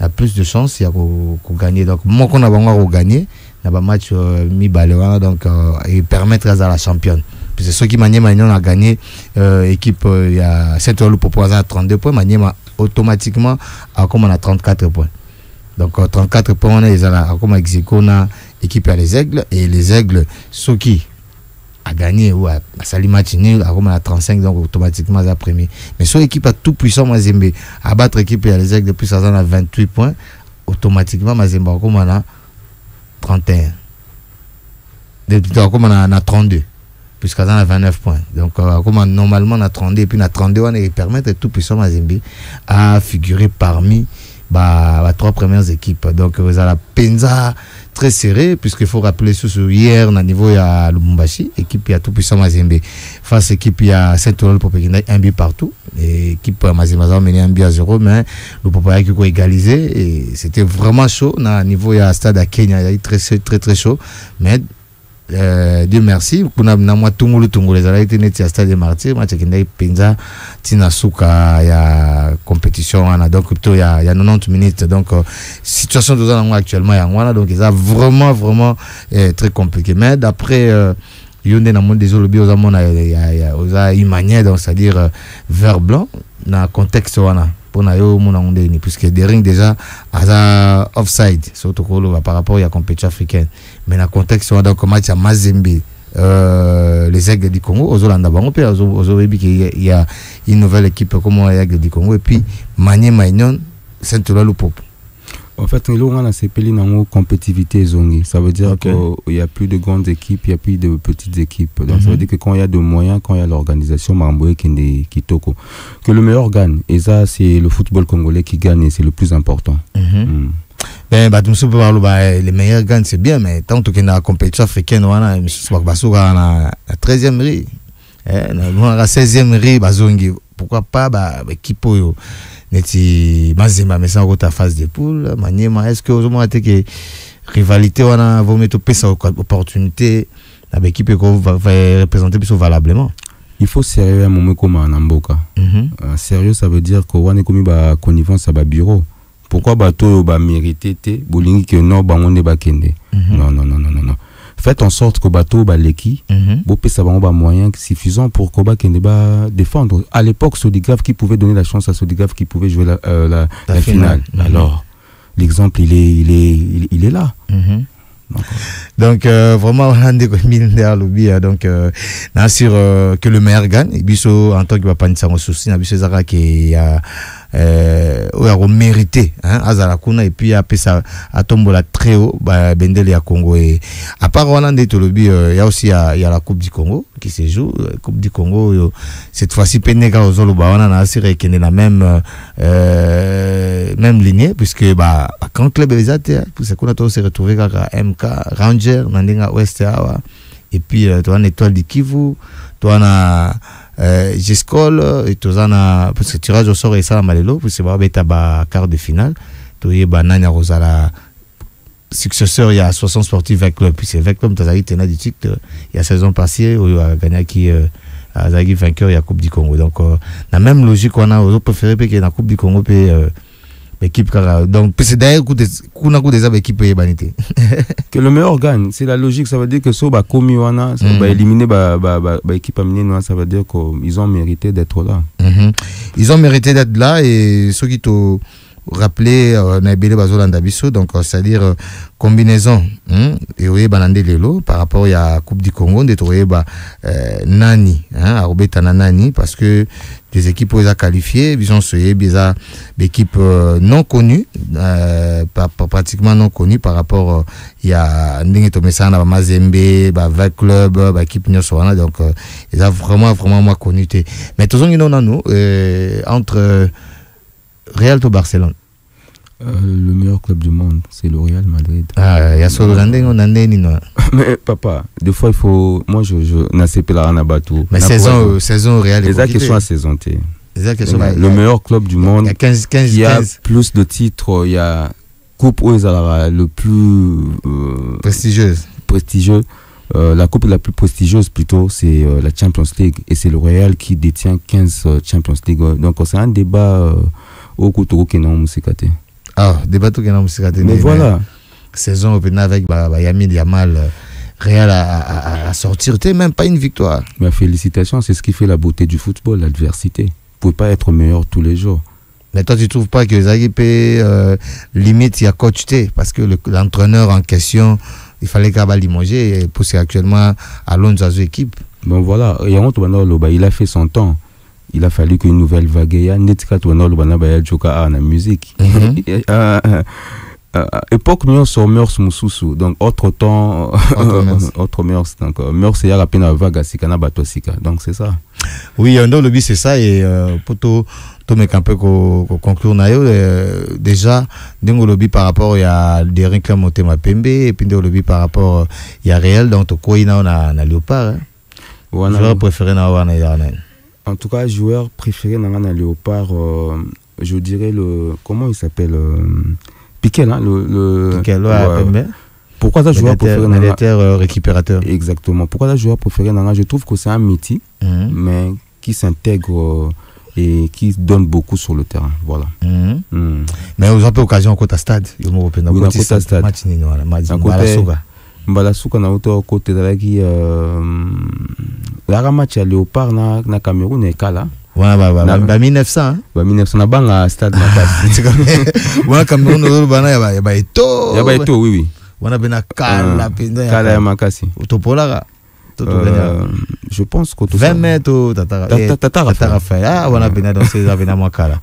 a plus de chance il y a qu'on gagner donc moi qu'on a vraiment gagné na ba match mi balewa donc et permettre à la championne parce que ceux qui Mané Maignan a gagné équipe il y a Saint-Ouen Lupopo à 32 points Mané automatiquement a comme on a 34 points donc 34 points on est là comme Exicona équipe à les Aigles et les Aigles ceux qui a gagné ou à sali match nul à Roma à 35 donc automatiquement à premier mais sur équipe à tout puissant Mazembe à battre équipe à les Aigles depuis ça à 28 points automatiquement Mazembe comme on a 31 depuis comme on a 32 puisqu'à ça a 29 points donc comme normalement on a 32 et puis on a 32 on est permettre tout puissant Mazembe à figurer parmi trois premières équipes donc vous avez la Penza très serré puisqu'il faut rappeler sur hier au niveau à Lubumbashi équipe à tout puissant Mazembe face équipe il y a Saint-Ouen pour Pékin un but partout et équipe Mazembe a mené un but à 0 mais le Popaya qui a égalisé et c'était vraiment chaud au niveau il y a stade à Kenya il y a très chaud mais Dieu merci kuna na moi tungulu les ala été net stade de Martyrs match qui ndai penza tina suka ya compétition ana donc plutôt il y a 90 minutes donc situation de dans actuellement ya ngwana donc ça vraiment très compliqué mais d'après yonde na monde des lobby aux amona ya une manière donc c'est-à-dire vert blanc na contexte wana pour na yo mona ondeni puisque des rings déjà à offside surtout par rapport à la compétition africaine mais dans le contexte donc match à Mazembe les Aigles du Congo aux Hollandais bango pe il y a une nouvelle équipe comme les Aigles du Congo et puis Mané Maignan Saint-Eloi le pop. En fait, on a CPL dans compétitivité zongi. Ça veut dire qu'il n'y a plus de grandes équipes, il n'y a plus de petites équipes. Donc ça veut dire que quand il y a de moyens, quand il y a l'organisation, Kitoko, que le meilleur gagne. Et ça, c'est le football congolais qui gagne et c'est le plus important. Ben, les meilleurs gagnent, c'est bien, mais tant que dans la compétition africaine, on a la 13e riz. La 16e riz, pourquoi pas, équipe neti mazema mais sans ta phase de poule maniema est-ce que aujourd'hui que rivalité on a vaut mettre sa opportunité avec équipe qui va représenter plus valablement. Il faut sérieux un moment comme en Amboka. Sérieux, ça veut dire que on est comme ba connivence à ba bureau. Pourquoi bateau ba mérité té bolingi que non ba on est ba kende. Non. Faites en sorte que bateau ba leki bo pesa ba moyen suffisant pour que ba kende ba défendre. À l'époque Sodigraf qui pouvait donner la chance à Sodigraf qui pouvait jouer la finale. Alors l'exemple il est là. Donc vraiment on a des lobby donc sûr que le meilleur gagne et biso en tant que papa nisa souci na biso zaka qui a mérité azala kuna et puis après ça à tombola très haut bendele ya Congo et à part Hollande to lobby il y a aussi il y a la Coupe du Congo qui se joue Coupe du Congo cette fois-ci penega ozolo ba on a assuré qu'il est la même lignée puisque quand club exact pour ça qu'on a se retrouver à MK Ranger Nandinga West Awa et puis tu as une étoile du Kivu tu as Giscol et tu as parce que tirage au sort et ça malelo pour c'est ba quart de finale tu es banana Rosala successeur il y a 60 sportifs avec club puis c'est avec club tu as été na du titre il y a saison passée où a gagné qui Azagi vainqueur il y a Coupe du Congo donc la même logique on a aux préféré que la Coupe du Congo puis l'équipe donc c'est d'ailleurs qu'on a des équipes banité que le meilleur gagne c'est la logique ça veut dire que so ba komi wana ça va éliminer ba équipe amener ça veut dire qu'ils ont mérité d'être là. Ils ont mérité d'être là et ceux qui te rappeler Naibele Bazolanda biso donc c'est-à-dire combinaison et oui banande lelo par rapport à Coupe du Congo de trouver nani arobeta nani parce que des équipes ont qualifiées ils ont des équipes non connues pratiquement non connues par rapport il y a ndenge tomesana ba Mazembe ba Vac Club ba équipe nyoswana donc ils ont vraiment moi connu mais tous on a nous entre Real to Barcelone. Le meilleur club du monde, c'est le Real Madrid. Ah, il y a sur mais papa, des fois il faut moi je n'a pas la ranabatu. Mais saison Real. Les actes sont à saison T. Le meilleur club du monde. Il y a plus de titres, il y a coupe le plus prestigieux. La coupe la plus prestigieuse plutôt c'est la Champions League et c'est le Real qui détient 15 Champions League. Donc c'est un débat au Kotoro qui n'a musikate. Ah, débat qui n'a musikate. Mais voilà. Saison open avec Yamin Yamal Real à sortir, même pas une victoire. Mais félicitations, c'est ce qui fait la beauté du football, l'adversité. Vous pouvez pas être meilleur tous les jours. Mais toi tu trouves pas que Zaghi limite il y a coach parce que l'entraîneur en question il fallait qu'il ait limogé et pousser actuellement à Lonzazo équipe. Bon voilà, il a fait son temps. Il a fallu qu'une nouvelle vague y a netika tourner le bana ba joka na musique. Époque nous sur mœurs mususu donc autre temps autre mœurs donc mœurs il y a la peine vague sika na bato sika donc c'est ça. Oui, on le but c'est ça et pour tout un peu conclure nayo déjà dingo lobby par rapport il y a des réclamations Motema Pembe et puis dingo lobby par rapport il y a Réel donc quoi il na Léopard joueur préféré na wana en tout cas joueur préféré na Léopard je dirais le comment il s'appelle Piquel Piquel Pembe. Pourquoi ça joueur préféré dans récupérateur exactement pourquoi ça joueur préféré dans je trouve que c'est un métier mais qui s'intègre et qui donne beaucoup sur le terrain voilà. Mais vous avez l'occasion au côté stade match ni voilà Mbalasuka na auto côté de qui la match à Léopard na Cameroun et Kala voilà 1900 1900 na banga stade Makasi voilà Cameroun no bana ya ba eto oui wana bena Kala Kala ya Makasi utopola Je pense que 20 mètres au Tata Raphaël. Ah, on a bien dansé avec moi kala.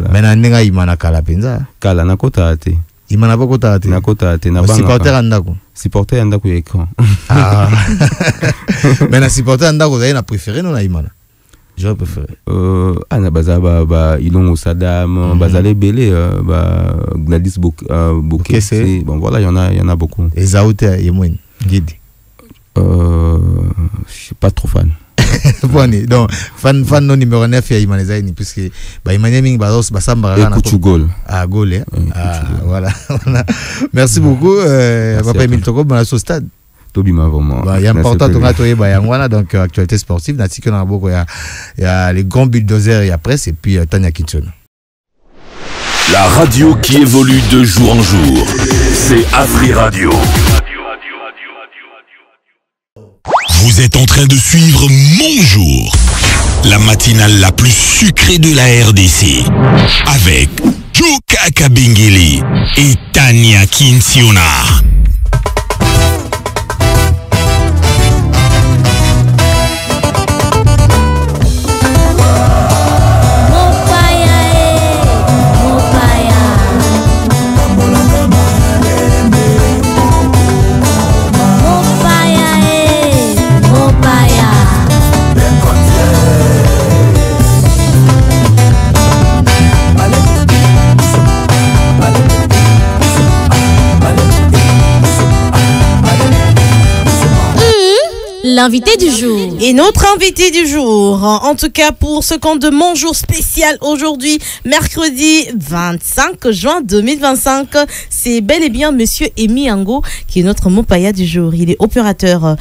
Maintenant nenga imana kala penza. Kala na kota ate. Imana ba kota ate. Na kota ate na banga. Supporter andako. Supporter andako écran. Ah. Maintenant supporter andako na préféré non na imana. J'aurais préféré. Ana bazaba ba Ilongo Sadam, Bazale Belé, Gladys Bouquet. Bon voilà, il y en a beaucoup. Et Zaoute Yemoun Guide. Je suis pas trop fan. Bon, donc fan non numéro 9 ya Imanezaini puisque ba Imaneming Bazos Basamba na Gol. Ah Gol. Ah voilà. Merci beaucoup papa Emile Toko dans ce stade. Tobima vraiment. Il y a important de ratoyer Bayangwana donc actualité sportive na tiki na boko il y a les grands bulldozers et après et puis Tanya Kitchen. La radio qui évolue de jour en jour, c'est Afri Radio. Vous êtes en train de suivre Mon Jour, la matinale la plus sucrée de la RDC, avec Joka Kabengele et Tania Kinsiona. L'invité du jour. Et notre invité du jour, en tout cas pour ce compte de Mon Jour spécial aujourd'hui, mercredi 25 juin 2025, c'est bel et bien Monsieur Emi Ango qui est notre Mopaya du jour. Il est opérateur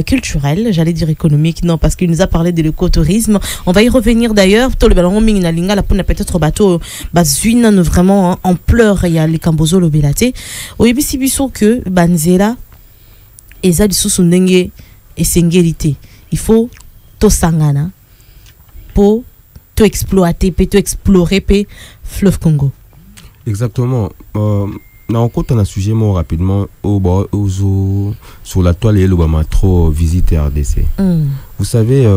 culturel, j'allais dire économique, non, parce qu'il nous a parlé de l'écotourisme. On va y revenir d'ailleurs. Tout le ballon na linga la pona peut-être bateau bazuina vraiment en pleurs il y a les cambozo le belate. Au yebisi biso que banzela eza disusu ndenge et singérité. Il faut tout sangana pour tout exploiter, pour tout explorer le fleuve Congo. Exactement. On compte un sujet more rapidement sur la toile et le trop visiter RDC. Vous savez,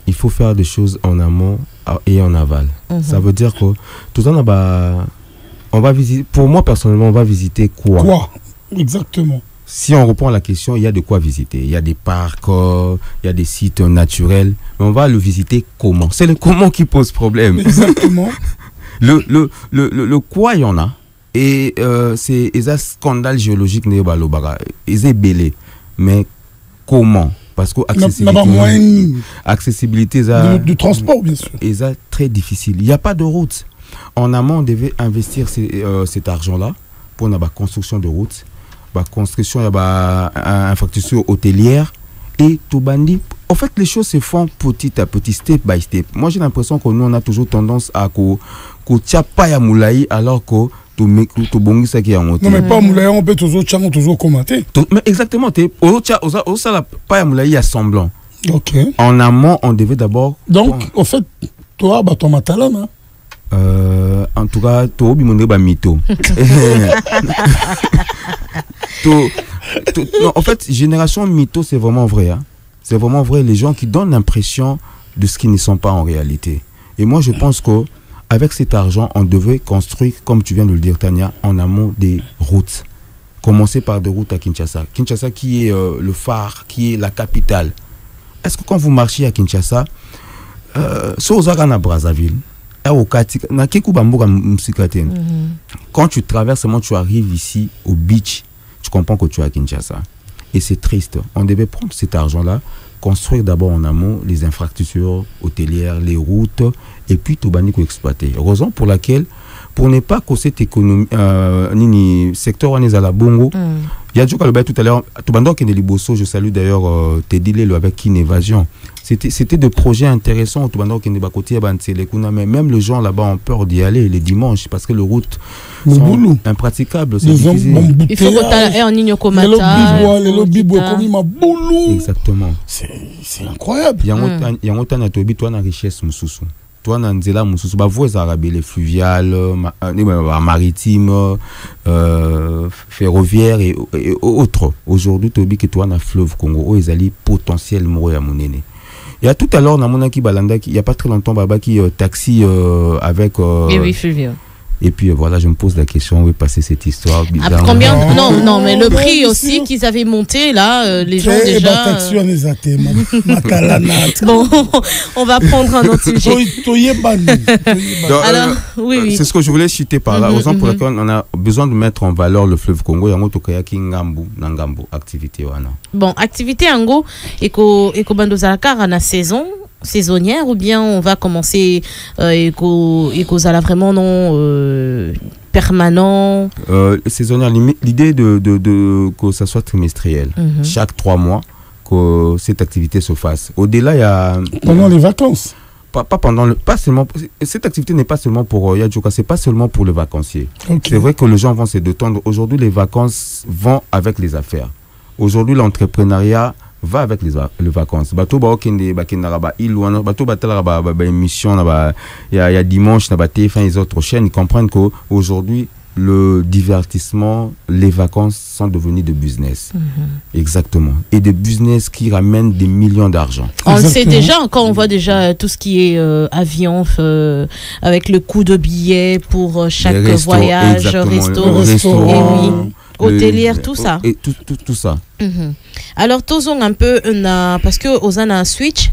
il faut faire des choses en amont et en aval. Ça veut dire que tout ça on va visiter. Pour moi personnellement, on va visiter quoi? Quoi? Exactement. Si on reprend la question, il y a de quoi visiter. Il y a des parcs, il y a des sites naturels. Mais on va le visiter comment? C'est le comment qui pose problème. Exactement. le quoi, il y en a. Et c'est un scandale géologique. Ils sont belés. Mais comment? Parce que accessibilité du transport, bien sûr. C'est très difficile. Il n'y a pas de route. En amont, on devait investir cet argent-là pour la construction de routes. Construction, il y a infrastructure hôtelière et tout bandit. En fait, les choses se font petit à petit, step by step. Moi, j'ai l'impression que nous, on a toujours tendance à pas ya moulaï alors que tout bongi ça qui est en hôtel. Non, mais pas moulaï, on peut toujours commenter. Mais exactement, pas ya moulaï à semblant. Ok. En amont, on devait d'abord. Donc, en fait, toi, ton matalana. En tout cas, tu as mytho. Non, en fait, génération mytho, c'est vraiment vrai. Hein. C'est vraiment vrai. Les gens qui donnent l'impression de ce qu'ils ne sont pas en réalité. Et moi, je pense qu'avec cet argent, on devait construire, comme tu viens de le dire, Tania, en amont des routes. Commencer par des routes à Kinshasa. Kinshasa qui est le phare, qui est la capitale. Est-ce que quand vous marchez à Kinshasa, à Brazzaville, quand tu traverses, tu arrives ici au beach, tu comprends que tu es à Kinshasa. Et c'est triste. On devait prendre cet argent-là, construire d'abord en amont les infrastructures hôtelières, les routes, et puis tout bani exploiter. Raison pour laquelle, pour ne pas que cette économie, secteur on est à la bongo, il y a du cas tout à l'heure, tout bando qui est liboso, je salue d'ailleurs Teddy Lelo avec une évasion. C'était des projets intéressants, tout bando qui est côté mais même les gens là-bas ont peur d'y aller les dimanches parce que les routes sont impraticables. Il faut que tu aies un niño comme exactement. C'est incroyable. Il y a autant de toi na richesse mususu. Toi na nzela mususu ba voies arabes les fluviales, maritimes, ferroviaires et autres. Aujourd'hui tobi que toi na fleuve Congo ezali potentiel moro ya monene. Il y a tout à l'heure, Namonaki Balanda, il n'y a pas très longtemps, Baba qui taxi avec. Oui, Fulvio. Et puis voilà, je me pose la question, où est passée cette histoire bizarre. Combien non, mais le prix aussi qu'ils avaient monté, là, les gens déjà... Bon, on va prendre un autre sujet. Alors, oui. C'est ce que je voulais citer par là, raison pour laquelle on a besoin de mettre en valeur le fleuve Congo, yango tokayaki ngambu, nangambu, activité wana. Bon, activité yango, eko bandozalaka na saison, saisonnière, ou bien on va commencer à vraiment non permanent. Saisonnière, l'idée de que ça soit trimestriel, chaque 3 mois que cette activité se fasse. Au-delà, il y a pendant les vacances. Pas seulement, cette activité n'est pas seulement pour Yadjouka, c'est pas seulement pour les vacanciers. Okay. C'est vrai que les gens vont se détendre. Aujourd'hui, les vacances vont avec les affaires. Aujourd'hui, l'entrepreneuriat va avec les vacances. Bateau ba okende ba kendara ba ilwana, bateau ba tala ba émission na ba il y a dimanche na ba TF1 les autres chaînes, ils comprennent que aujourd'hui le divertissement, les vacances sont devenus de business. Exactement. Et des business qui ramènent des millions d'argent. On le sait déjà, quand on voit déjà tout ce qui est avion, avec le coût de billets pour chaque voyage, restaurant, hôtelière, tout ça. Et tout ça. Alors, tosons un peu, parce que on a un Swift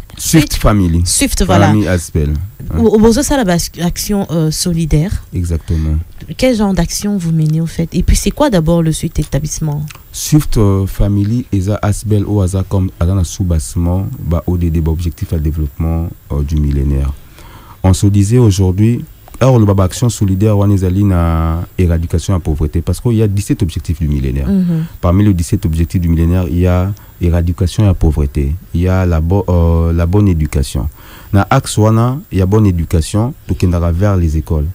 Family. Swift, voilà. Family Aspel. Vous ça la action solidaire. Exactement. Quel genre d'action vous menez au fait? Et puis, c'est quoi d'abord le Swift établissement? Swift Family et Asbel au hasard comme à un sous-bassement, ODD, objectif à développement du millénaire. On se disait aujourd'hui, alors le Baba Action solidaire, on est allé à éradication de la pauvreté parce qu'il y a 17 objectifs du millénaire. Parmi les 17 objectifs du millénaire, il y a éradication de la pauvreté, il y a la bonne éducation. Dans l'axe, il y a bonne éducation, donc il y a vers les écoles.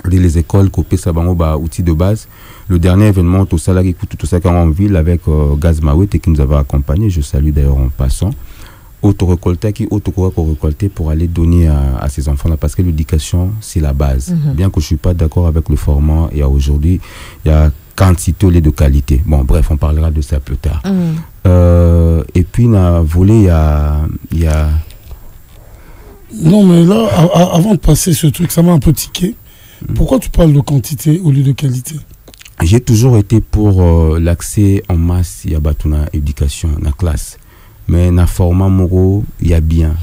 Les écoles, copé sabango outils de base. Le dernier événement, tout ça là, tout ça en ville avec Gaz Mawet qui nous avait accompagné. Je salue d'ailleurs en passant. Auto-récolter pour aller donner à ces enfants-là parce que l'éducation, c'est la base. Bien que je ne suis pas d'accord avec le format, et aujourd'hui, il y a quantité de qualité. Bon, bref, on parlera de ça plus tard. Et puis, dans volet, il y a... Non, mais là, avant de passer ce truc, ça m'a un peu tiqué. Pourquoi tu parles de quantité au lieu de qualité? J'ai toujours été pour l'accès en masse, il y a une éducation, dans la classe. Mais dans le format Moro, il y a bien.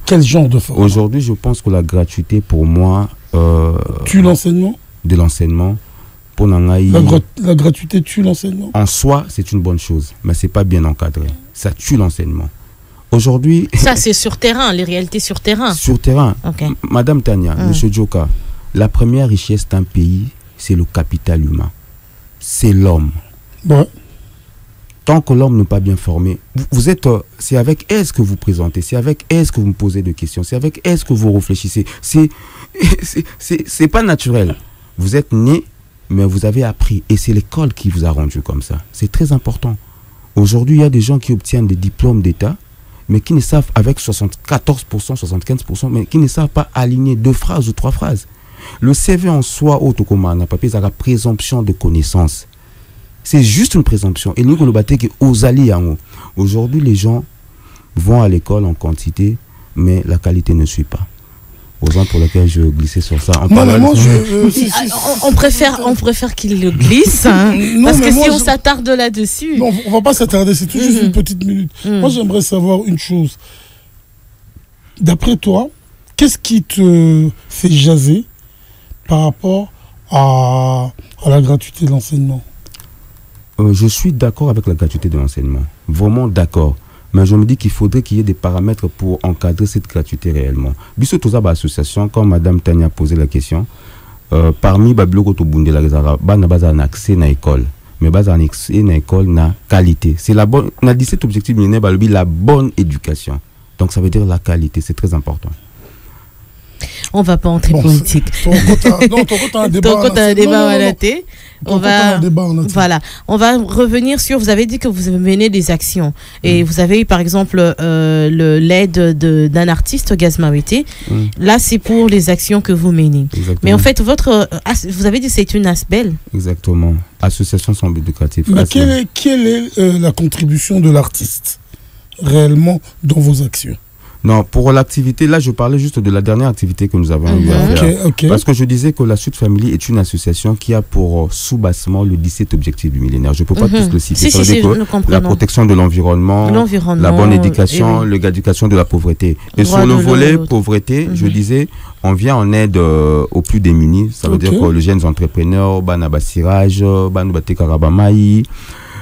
Quel genre de format? Aujourd'hui, je pense que la gratuité, pour moi... tue l'enseignement? De l'enseignement. Pour la gratuité tue l'enseignement? En soi, c'est une bonne chose, mais ce n'est pas bien encadré. Ça tue l'enseignement. Aujourd'hui... Ça, c'est sur terrain, les réalités sur terrain. Sur terrain. Okay. Madame Tania, Monsieur Djoka, la première richesse d'un pays, c'est le capital humain. C'est l'homme. Ouais. Tant que l'homme n'est pas bien formé, vous êtes, c'est avec aise que vous présentez, c'est avec aise que vous me posez des questions, c'est avec aise que vous réfléchissez. C'est pas naturel. Vous êtes né, mais vous avez appris. Et c'est l'école qui vous a rendu comme ça. C'est très important. Aujourd'hui, il y a des gens qui obtiennent des diplômes d'État, mais qui ne savent, avec 74%, 75%, mais qui ne savent pas aligner 2 phrases ou 3 phrases. Le CV en soi, papier, c'est la présomption de connaissance. C'est juste une présomption. Et nous, on le que aux alliés. Aujourd'hui, les gens vont à l'école en quantité, mais la qualité ne suit pas. Aux gens pour lesquels je glissais sur ça. On préfère qu'il le glisse. Parce que si on s'attarde là-dessus. Non, on ne va pas s'attarder. C'est tout juste une petite minute. Moi, j'aimerais savoir une chose. D'après toi, qu'est-ce qui te fait jaser par rapport à la gratuité de l'enseignement? Je suis d'accord avec la gratuité de l'enseignement, vraiment d'accord. Mais je me dis qu'il faudrait qu'il y ait des paramètres pour encadrer cette gratuité réellement. Biso toza ba association, comme Madame Tania a posé la question, parmi Babilo Tobunde la Rezara, n'a pas un accès à l'école, mais pas un accès à l'école na qualité. C'est la bonne. On a 17 objectifs millénaires, la bonne éducation. Donc ça veut dire la qualité, c'est très important. On va pas entrer politique. Ton côté un débat à la tête. On va revenir sur. Vous avez dit que vous menez des actions et vous avez eu par exemple l'aide d'un artiste, Gaz Mawete. Là, c'est pour les actions que vous menez. Exactement. Mais en fait, vous avez dit que c'est une Asbel. Exactement. Association sans but lucratif. Mais quelle est la contribution de l'artiste réellement dans vos actions? Non, pour l'activité, là je parlais juste de la dernière activité que nous avons eu à faire. Parce que je disais que la Sud Family est une association qui a pour sous-bassement le 17 objectifs du millénaire. Je ne peux pas tous le citer. Ça veut dire que la protection de l'environnement, la bonne éducation, l'éducation de la pauvreté. Et sur le volet pauvreté, je disais, on vient en aide aux plus démunis. Ça veut dire que les jeunes entrepreneurs, Banabasirage, Banobatekarabamaï,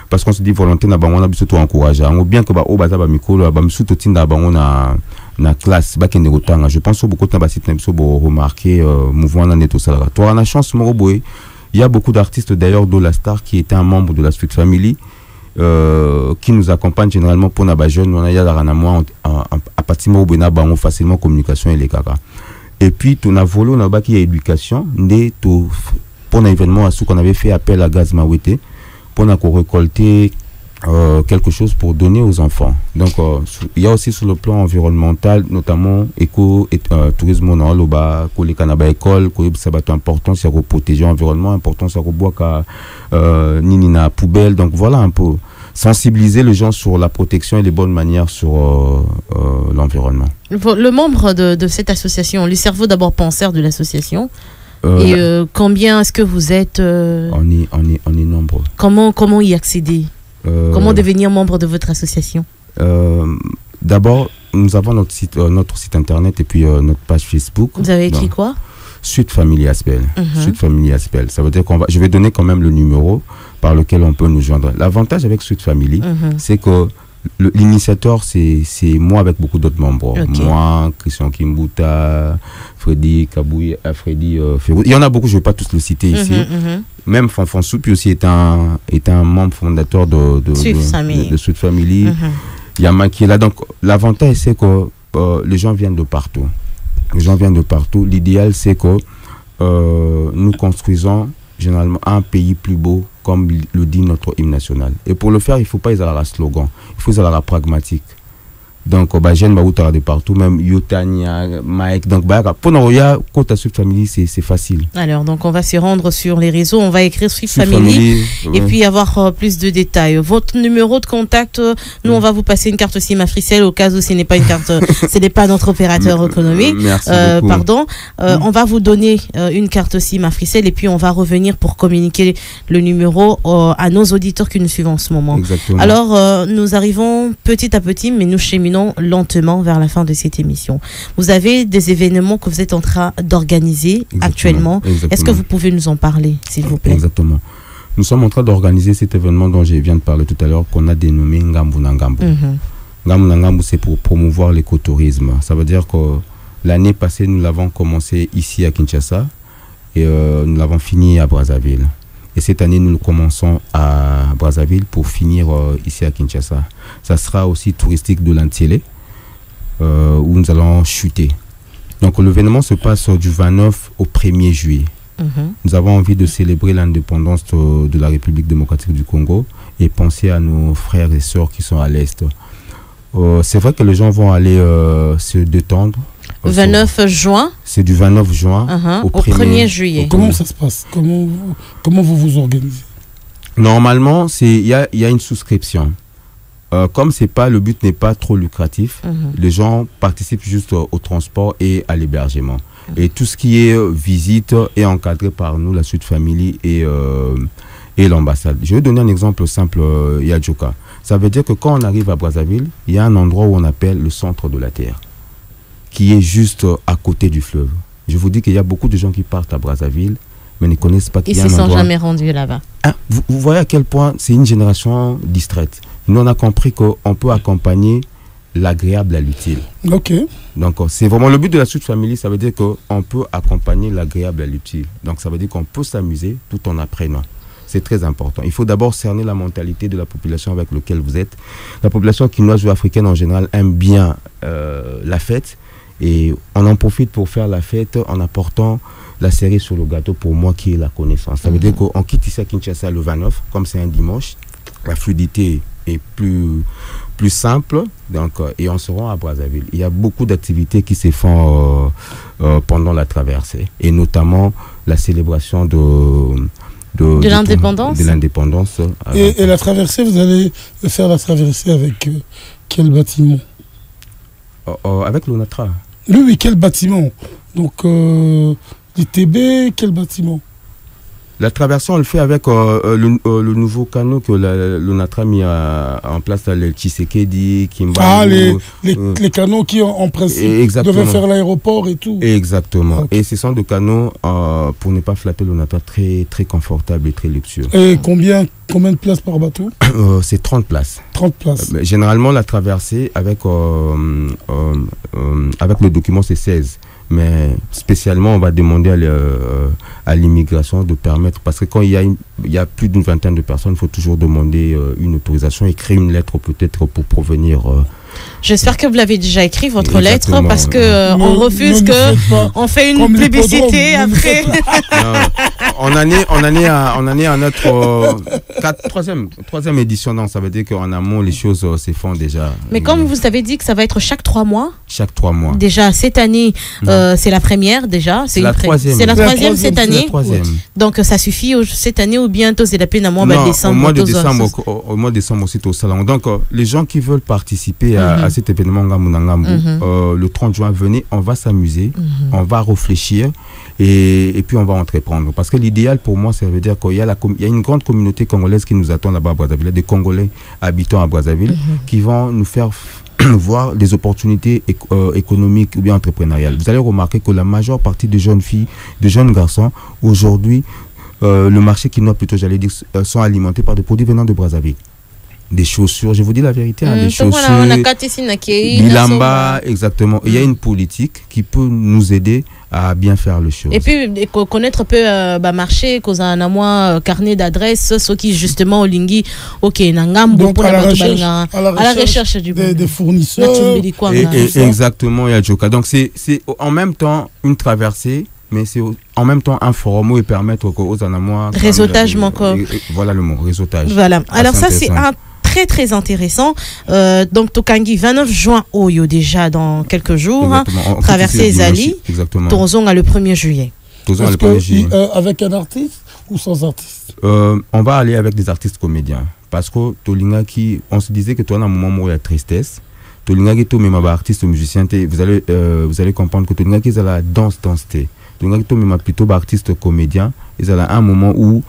parce qu'on se dit volonté na bango na biso to encourager ou bien que ba o baza ba mikolo ba misu to tinda bango na classe ba kende kotanga. Je pense que beaucoup na ba site na biso bo remarquer mouvement na neto sala. Toi on a chance moro boy. Il y a beaucoup d'artistes d'ailleurs de la Star qui étaient un membre de la Sud Family qui nous accompagnent généralement pour na ba jeune on a ya la na moi à partir moro bena bango facilement communication et les kaka. Et puis ton a volo na ba qui éducation ndé to pour un événement à ce qu'on avait fait appel à Gaz Mawete pour récolter quelque chose pour donner aux enfants. Donc, il y a aussi sur le plan environnemental, notamment tourisme on a loba, les canaba école, c'est important, c'est protéger l'environnement, important, c'est boire nini na poubelle. Donc voilà un peu sensibiliser les gens sur la protection et les bonnes manières sur l'environnement. Le membre de cette association, le cerveau d'abord penseur de l'association. Et combien est-ce que vous êtes On est nombreux. Comment y accéder Comment devenir membre de votre association D'abord, nous avons notre site internet et puis notre page Facebook. Vous avez écrit quoi Sud Family Aspel. Sud Family Aspel. Ça veut dire je vais donner quand même le numéro par lequel on peut nous joindre. L'avantage avec Sud Family, c'est que l'initiateur, c'est moi avec beaucoup d'autres membres. Moi, Christian Kimbuta, Freddy Kabouy, Freddy Ferrou. Il y en a beaucoup, je ne vais pas tous le citer ici. Même Fanfan Soupi aussi est un membre fondateur de Sud Family. Il y a Maki qui est là. Donc, l'avantage, c'est que les gens viennent de partout. L'idéal, c'est que nous construisons généralement un pays plus beau, comme le dit notre hymne national. Et pour le faire, il ne faut pas y aller à la slogan, il faut y aller à la pragmatique. Donc, jeune Baouta de partout, même Yotania, Mike. Donc, pour nous, Kota Sud Family, c'est facile. Alors, donc, on va se rendre sur les réseaux, on va écrire Sud Family et puis avoir plus de détails. Votre numéro de contact, nous, on va vous passer une carte SIM Africell au cas où ce n'est pas une carte, ce n'est pas notre opérateur reconnu. Pardon. On va vous donner une carte SIM Africell et puis on va revenir pour communiquer le numéro à nos auditeurs qui nous suivent en ce moment. Exactement. Alors, nous arrivons petit à petit, mais nous cheminons lentement vers la fin de cette émission. Vous avez des événements que vous êtes en train d'organiser actuellement. Est-ce que vous pouvez nous en parler, s'il vous plaît? Exactement. Nous sommes en train d'organiser cet événement dont je viens de parler tout à l'heure, qu'on a dénommé Ngambu Nangambu. Ngambu Nangambu, c'est pour promouvoir l'écotourisme. Ça veut dire que l'année passée, nous l'avons commencé ici à Kinshasa et nous l'avons fini à Brazzaville. Et cette année, nous le commençons à Brazzaville pour finir ici à Kinshasa. Ça sera aussi touristique de l'Antiélé, où nous allons chuter. Donc l'événement se passe du 29 au 1er juillet. Nous avons envie de célébrer l'indépendance de la République démocratique du Congo et penser à nos frères et sœurs qui sont à l'Est. C'est vrai que les gens vont aller se détendre. 29 juin. C'est du 29 juin au 1er juillet. Comment ça se passe? Comment vous vous organisez? Normalement, il y a une souscription. Comme le but n'est pas trop lucratif, les gens participent juste au transport et à l'hébergement. Et tout ce qui est visite est encadré par nous, la Sud Family et l'ambassade. Je vais donner un exemple simple, Yadjoka. Ça veut dire que quand on arrive à Brazzaville, il y a un endroit où on appelle le centre de la Terre, qui est juste à côté du fleuve. Je vous dis qu'il y a beaucoup de gens qui partent à Brazzaville, mais ne connaissent pas qu'il y a un endroit... Ils ne se sont jamais rendus là-bas. Vous voyez à quel point c'est une génération distraite. Nous, on a compris qu'on peut accompagner l'agréable à l'utile. Ok. Donc, c'est vraiment le but de la Sud Family, ça veut dire qu'on peut accompagner l'agréable à l'utile. Donc, ça veut dire qu'on peut s'amuser tout en apprenant. C'est très important. Il faut d'abord cerner la mentalité de la population avec laquelle vous êtes. La population quinoise ou africaine en général aime bien la fête. Et on en profite pour faire la fête en apportant la cerise sur le gâteau pour moi qui est la connaissance. Ça veut dire qu'on quitte ici à Kinshasa le 29, comme c'est un dimanche. La fluidité est plus simple, donc, et on se rend à Brazzaville. Il y a beaucoup d'activités qui se font pendant la traversée, et notamment la célébration de l'indépendance. Et la traversée, vous allez faire la traversée avec quel bâtiment? Avec l'ONATRA. Oui, quel bâtiment? Donc, l'ITB, quel bâtiment? La traversée, on le fait avec le nouveau canot que l'ONATRA a mis en place, le Tshisekedi, Kimba. Les canaux qui, en principe, devaient faire l'aéroport et tout. Exactement. Okay. Et ce sont des canaux, pour ne pas flatter l'ONATRA, très, très confortables et très luxueux. Et combien de places par bateau? C'est 30 places. 30 places. Généralement, la traversée, avec le document, c'est 16. Mais spécialement, on va demander à l'immigration de permettre, parce que quand il y a plus d'une vingtaine de personnes, il faut toujours demander une autorisation, écrire une lettre peut-être pour provenir. J'espère que vous l'avez déjà écrit, votre lettre, parce que on refuse on fait une publicité après. On en est à notre troisième édition, donc ça veut dire qu'en amont, les choses se font déjà. Mais comme vous avez dit que ça va être chaque 3 mois. Chaque 3 mois. Déjà, cette année, c'est la première déjà. C'est la troisième. C'est la troisième cette année. Donc ça suffit cette année ou bientôt c'est la peine à mois de décembre. Au mois de décembre aussi au salon. Donc les gens qui veulent participer à cet événement le 30 juin, venez, on va s'amuser, on va réfléchir et puis on va entreprendre. Parce que l'idéal pour moi, ça veut dire qu'il y a une grande communauté congolaise qui nous attend là-bas à Brazzaville, des Congolais habitant à Brazzaville qui vont nous faire voir des opportunités économiques ou bien entrepreneuriales. Vous allez remarquer que la majeure partie des jeunes filles, des jeunes garçons, aujourd'hui, le marché quinois, plutôt j'allais dire, sont alimentés par des produits venant de Brazzaville. Des chaussures, je vous dis la vérité, des chaussures, bilamba, exactement. Il y a une politique qui peut nous aider à bien faire les choses. Et puis connaître un peu le marché, cause un moins carnet d'adresses, ceux qui justement au lingui, ok, nangam, donc à la recherche des fournisseurs. Exactement, il y a Joka. Donc c'est en même temps une traversée, mais c'est en même temps un forum et permettre aux Anamois. Réseautage, voilà le mot, réseautage. Voilà. Alors ça, c'est un très très intéressant. Donc Tokangi, 29 juin Oyo déjà dans quelques jours, traverser Zali, Torzong le 1er juillet. Avec un artiste ou sans artiste? On va aller avec des artistes comédiens parce que Tolinga on se disait que toi à un moment où il y a tristesse, Tolinga qui même artiste ou musicien, vous allez comprendre que Tolinga qui est à la danse. Tolinga qui même plutôt artiste comédien, ils ont un moment où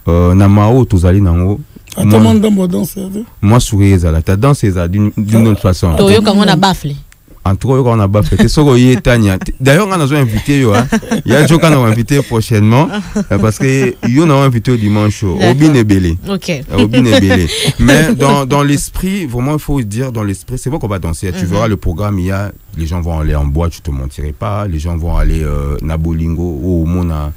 Namao Tozali Nango. Moi, sourire, ta danse d'une autre façon. En tout cas, on a bafflé. D'ailleurs, on a invité, il y a des gens qui ont invité prochainement, parce que nous avons invité au dimanche, Obin et Belé. Mais dans l'esprit, vraiment, il faut dire, dans l'esprit, c'est vrai qu'on va danser. Tu verras le programme, les gens vont aller en boîte, je ne te mentirai pas, les gens vont aller Nabolingo, au Mona.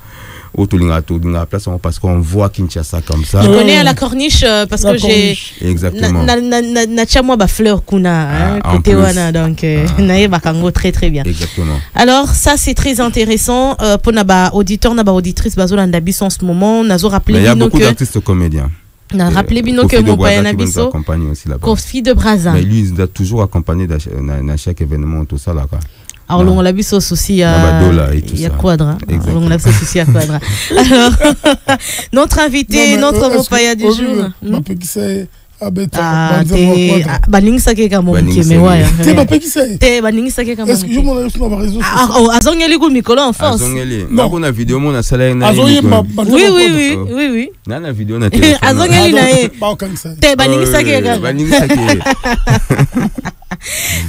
Parce qu'on voit Kinshasa comme ça. Je connais à la corniche parce que j'ai exactement na fleur kuna côté wana donc nae bakango très très bien. Exactement. Alors ça c'est très intéressant pour naba auditeur naba auditrice bazolanda biso en ce moment nazo rappeler. Il y a beaucoup d'artistes comédiens. Na rappelé bino que mon père na biso Kofi de Brazza. Mais lui il doit toujours accompagner dans chaque événement tout ça là quoi. Alors, on l'a vu sur souci, il y a Quadra. On l'a vu sur souci à Quadra. Alors, notre invité, notre Mopaya du jour. Baning sake kama mkeme waya. Te bape qui c'est? Te baning sake kama. Est-ce que je m'en ai sur ma réseau? Azongeli ku mikolo en force. Azongeli. Na kuna vidéo mon na sala na. Oui. Na vidéo na téléphone. Azongeli na e. Te baning sake kama. Baning sake.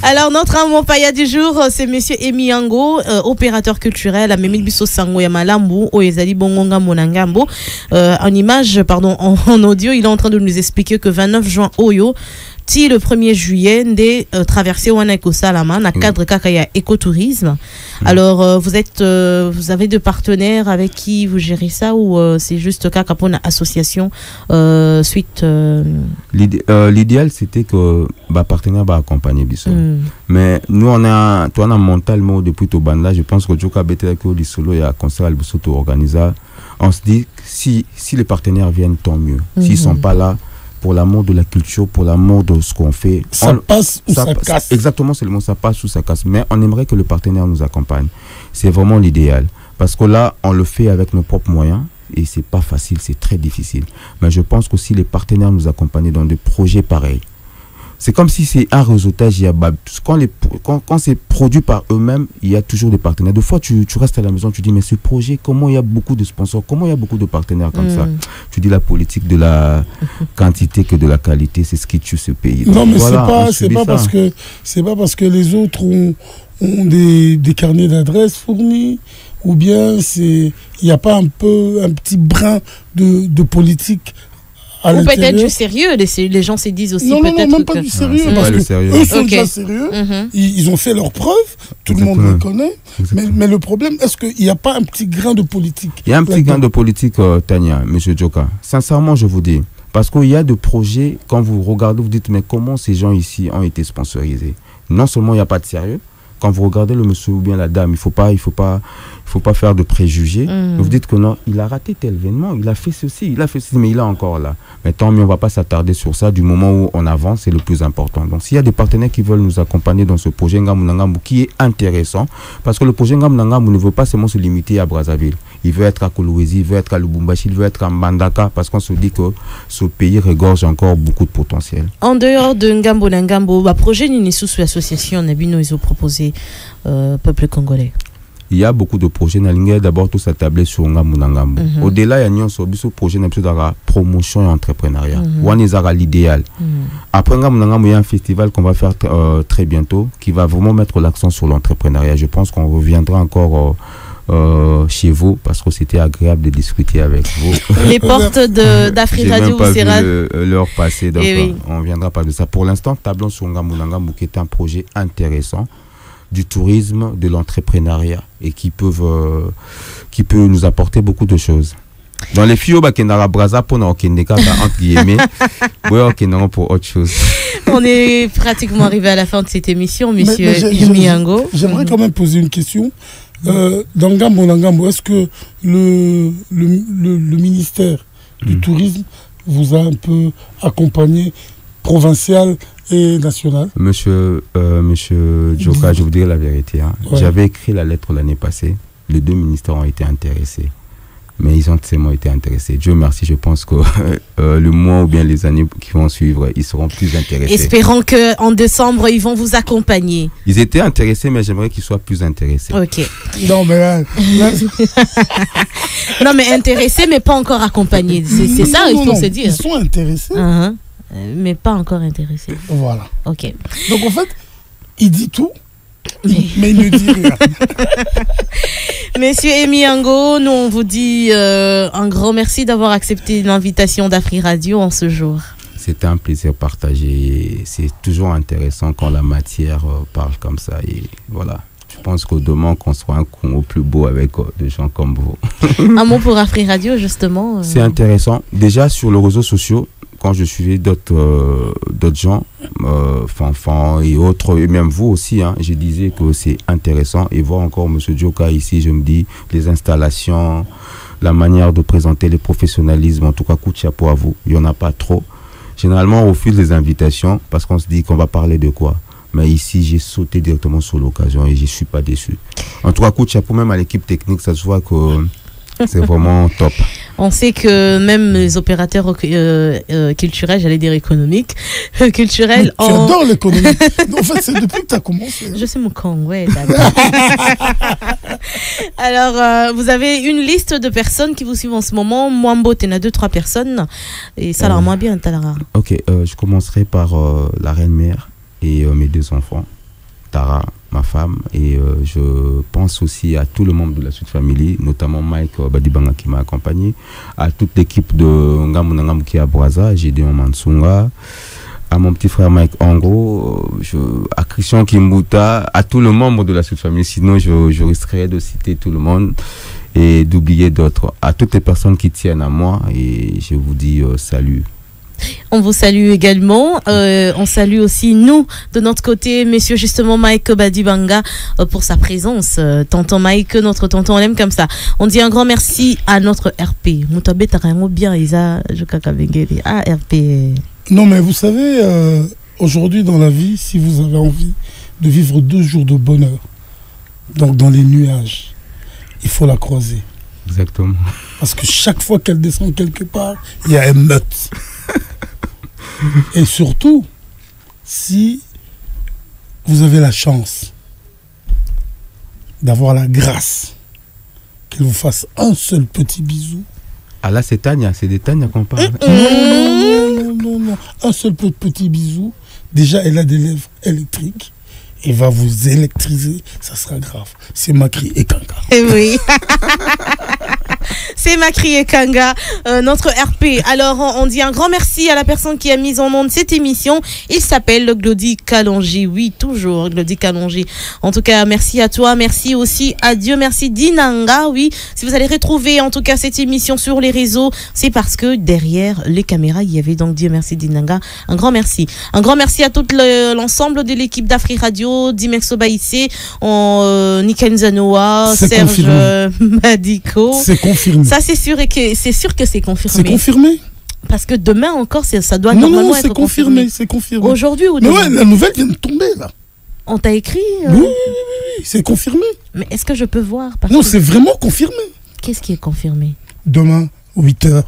Alors notre Mopaya du jour c'est monsieur Emiango, opérateur culturel à Memilbiso Sango ya Malambu au Ezali Bongonga Monangambo. En image, pardon, en audio, il est en train de nous expliquer que 29 juin Oyo le 1er juillet des traversées Wanako Salama na cadre kakaya écotourisme. Alors vous avez deux partenaires avec qui vous gérez ça ou c'est juste kakapona association suite l'idéal c'était que partenaire va accompagner biso. Mais nous on a mentalement depuis tout banda, je pense que Joka Betela que le solo et à concert al Bosoto organisa, on se dit si les partenaires viennent tant mieux. S'ils sont pas là pour l'amour de la culture, pour l'amour de ce qu'on fait. Ça passe ou ça casse. Exactement, c'est le mot, ça passe ou ça casse. Mais on aimerait que le partenaire nous accompagne. C'est vraiment l'idéal. Parce que là, on le fait avec nos propres moyens et c'est pas facile, c'est très difficile. Mais je pense que si les partenaires nous accompagnent dans des projets pareils, C'est comme si c'est un réseautage. Quand c'est produit par eux-mêmes, il y a toujours des partenaires. Des fois, tu restes à la maison, tu dis, mais ce projet, comment il y a beaucoup de sponsors, comment il y a beaucoup de partenaires comme ça? Tu dis la politique de la quantité que de la qualité, c'est ce qui tue ce pays. Non, mais voilà, c'est pas parce que les autres ont des carnets d'adresses fournis, ou bien il n'y a pas un petit brin de politique. Ou peut-être du sérieux, les gens se disent aussi peut-être. Non, même pas du sérieux, parce que eux sont déjà sérieux, ils ont fait leurs preuves, tout le monde les connaît, mais le problème, est-ce qu'il n'y a pas un petit grain de politique? Il y a un petit grain de politique, Tania, M. Djoka. Sincèrement, je vous dis, parce qu'il y a des projets, quand vous regardez, vous dites, mais comment ces gens ici ont été sponsorisés? Non seulement il n'y a pas de sérieux, quand vous regardez le monsieur ou bien la dame, il faut pas faire de préjugés. Vous dites que non, il a raté tel événement, il a fait ceci, mais il est encore là. Mais tant mieux, on ne va pas s'attarder sur ça. Du moment où on avance, c'est le plus important. Donc s'il y a des partenaires qui veulent nous accompagner dans ce projet Ngamou Nangamou qui est intéressant, parce que le projet Ngamou Nangamou ne veut pas seulement se limiter à Brazzaville. Il veut être à Kolwezi, il veut être à Lubumbashi, il veut être à Mbandaka, parce qu'on se dit que ce pays regorge encore beaucoup de potentiel. En dehors de Ngambo Nangambo, le projet Ninisou sous l'association Nabino, ils ont proposé peuple congolais. Il y a beaucoup de projets. D'abord, tout s'attablé sur Ngamou Nangambo. Au-delà, il y a un projet de promotion et entrepreneuriat. On l'idéal. Après Ngamou Nangambo, il y a un festival qu'on va faire très bientôt qui va vraiment mettre l'accent sur l'entrepreneuriat. Je pense qu'on reviendra encore chez vous parce que c'était agréable de discuter avec vous. Les portes d'Afrique Radio vous sera l'heure passée, donc on ne viendra pas de ça. Pour l'instant, tablons sur Ngamou Nangambo qui est un projet intéressant du tourisme, de l'entrepreneuriat et qui peut nous apporter beaucoup de choses. Dans les filles, Braza pour entre guillemets, pour autre chose. On est pratiquement arrivé à la fin de cette émission, monsieur Imiango. J'aimerais quand même poser une question. Dans Ngambo Nangambo, est-ce que le ministère du tourisme vous a un peu accompagné, provincial et national? Monsieur Djoka, je vous dirai la vérité. J'avais écrit la lettre l'année passée. Les deux ministères ont été intéressés. Mais ils ont tellement été intéressés. Dieu merci, je pense que le mois ou bien les années qui vont suivre, ils seront plus intéressés. Espérons qu'en décembre, ils vont vous accompagner. Ils étaient intéressés, mais j'aimerais qu'ils soient plus intéressés. Ok. Non, mais là... non, mais intéressés, mais pas encore accompagnés. C'est ça, il faut se dire. Ils sont intéressés. Mais pas encore intéressés. Voilà. Ok. Donc en fait, il dit tout, mais il ne dit rien. Monsieur Imiango, nous on vous dit un grand merci d'avoir accepté l'invitation d'Afrique Radio en ce jour. C'était un plaisir partagé. C'est toujours intéressant quand la matière parle comme ça. Et voilà. Je pense qu'au demain, qu'on sera un Congo plus beau avec des gens comme vous. Un mot pour Afrique Radio, justement. C'est intéressant. Déjà, sur les réseaux sociaux, quand je suivais d'autres gens, Fanfan et autres, et même vous aussi, je disais que c'est intéressant. Et voir encore M. Djoka ici, je me dis, les installations, la manière de présenter les professionnalismes, en tout cas, coup de chapeau à vous. Il n'y en a pas trop. Généralement, on refuse les invitations parce qu'on se dit qu'on va parler de quoi. Mais ici, j'ai sauté directement sur l'occasion et je ne suis pas déçu. En tout cas, coup de chapeau même à l'équipe technique, ça se voit que c'est vraiment top. On sait que même les opérateurs culturels, j'allais dire économiques, culturels... Tu adores l'économie. En fait, c'est depuis que tu as commencé. Je suis mon con, ouais, d'accord. Alors, vous avez une liste de personnes qui vous suivent en ce moment. Mwambo, tu en as 2-3 personnes. Et ça leur moins bien, Talara. Ok, je commencerai par la reine-mère et mes 2 enfants. Tara, ma femme, et je pense aussi à tout le membre de la Sud Family, notamment Mike Badibanga qui m'a accompagné, à toute l'équipe de Ngamou Nangamou qui est à Brazza, Gédéon Mansunga, à mon petit frère Mike Ango, à Christian Kimbuta, à tout le membre de la Sud Family, sinon je risquerais de citer tout le monde et d'oublier d'autres. À toutes les personnes qui tiennent à moi, et je vous dis salut. On vous salue également. On salue aussi, nous, de notre côté, monsieur justement Mike Badibanga pour sa présence. Tonton Mike, notre tonton, on l'aime comme ça. On dit un grand merci à notre RP. Bien, Isa, RP. Non, mais vous savez, aujourd'hui dans la vie, si vous avez envie de vivre 2 jours de bonheur, donc dans les nuages, il faut la croiser. Exactement. Parce que chaque fois qu'elle descend quelque part, il y a un meute. Et surtout, si vous avez la chance d'avoir la grâce qu'elle vous fasse un seul petit bisou. Ah là, c'est Tania, c'est des Tania qu'on parle. Non. Un seul petit bisou. Déjà, elle a des lèvres électriques. Elle va vous électriser. Ça sera grave. C'est Macri et Kanga. Eh oui. C'est Macri et Kanga, notre RP. Alors, on dit un grand merci à la personne qui a mis en onde cette émission. Il s'appelle Glody Kalonji. Oui, toujours Glody Kalonji. En tout cas, merci à toi. Merci aussi à Dieu. Merci Dinanga. Oui, si vous allez retrouver en tout cas cette émission sur les réseaux, c'est parce que derrière les caméras, il y avait donc Dieu merci Dinanga. Un grand merci. Un grand merci à tout l'ensemble de l'équipe d'Afri Radio, Dimex Obaïsé, Nika Nzanoa, Serge Madiko. C'est confirmé. Ça, c'est sûr que c'est confirmé. C'est confirmé. Parce que demain encore, ça doit normalement être confirmé. C'est confirmé. Aujourd'hui ou demain? Mais ouais, la nouvelle vient de tomber là. On t'a écrit Oui, c'est confirmé. Mais est-ce que je peux voir? Non, c'est vraiment confirmé. Qu'est-ce qui est confirmé? Demain, 8h.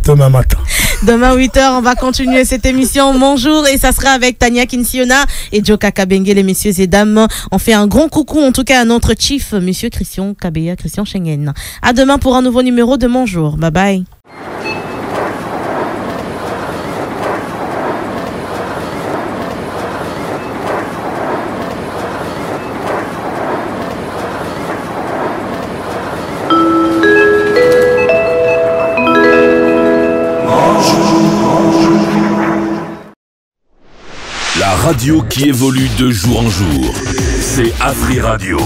Demain matin. Demain 8h, on va continuer cette émission Bonjour et ça sera avec Tania Kinsiona et Joka Kabenge, les messieurs et dames. On fait un grand coucou en tout cas à notre chief, monsieur Christian Kabeya, Christian Schengen. À demain pour un nouveau numéro de Bonjour. Bye bye. La radio qui évolue de jour en jour, c'est Afri Radio.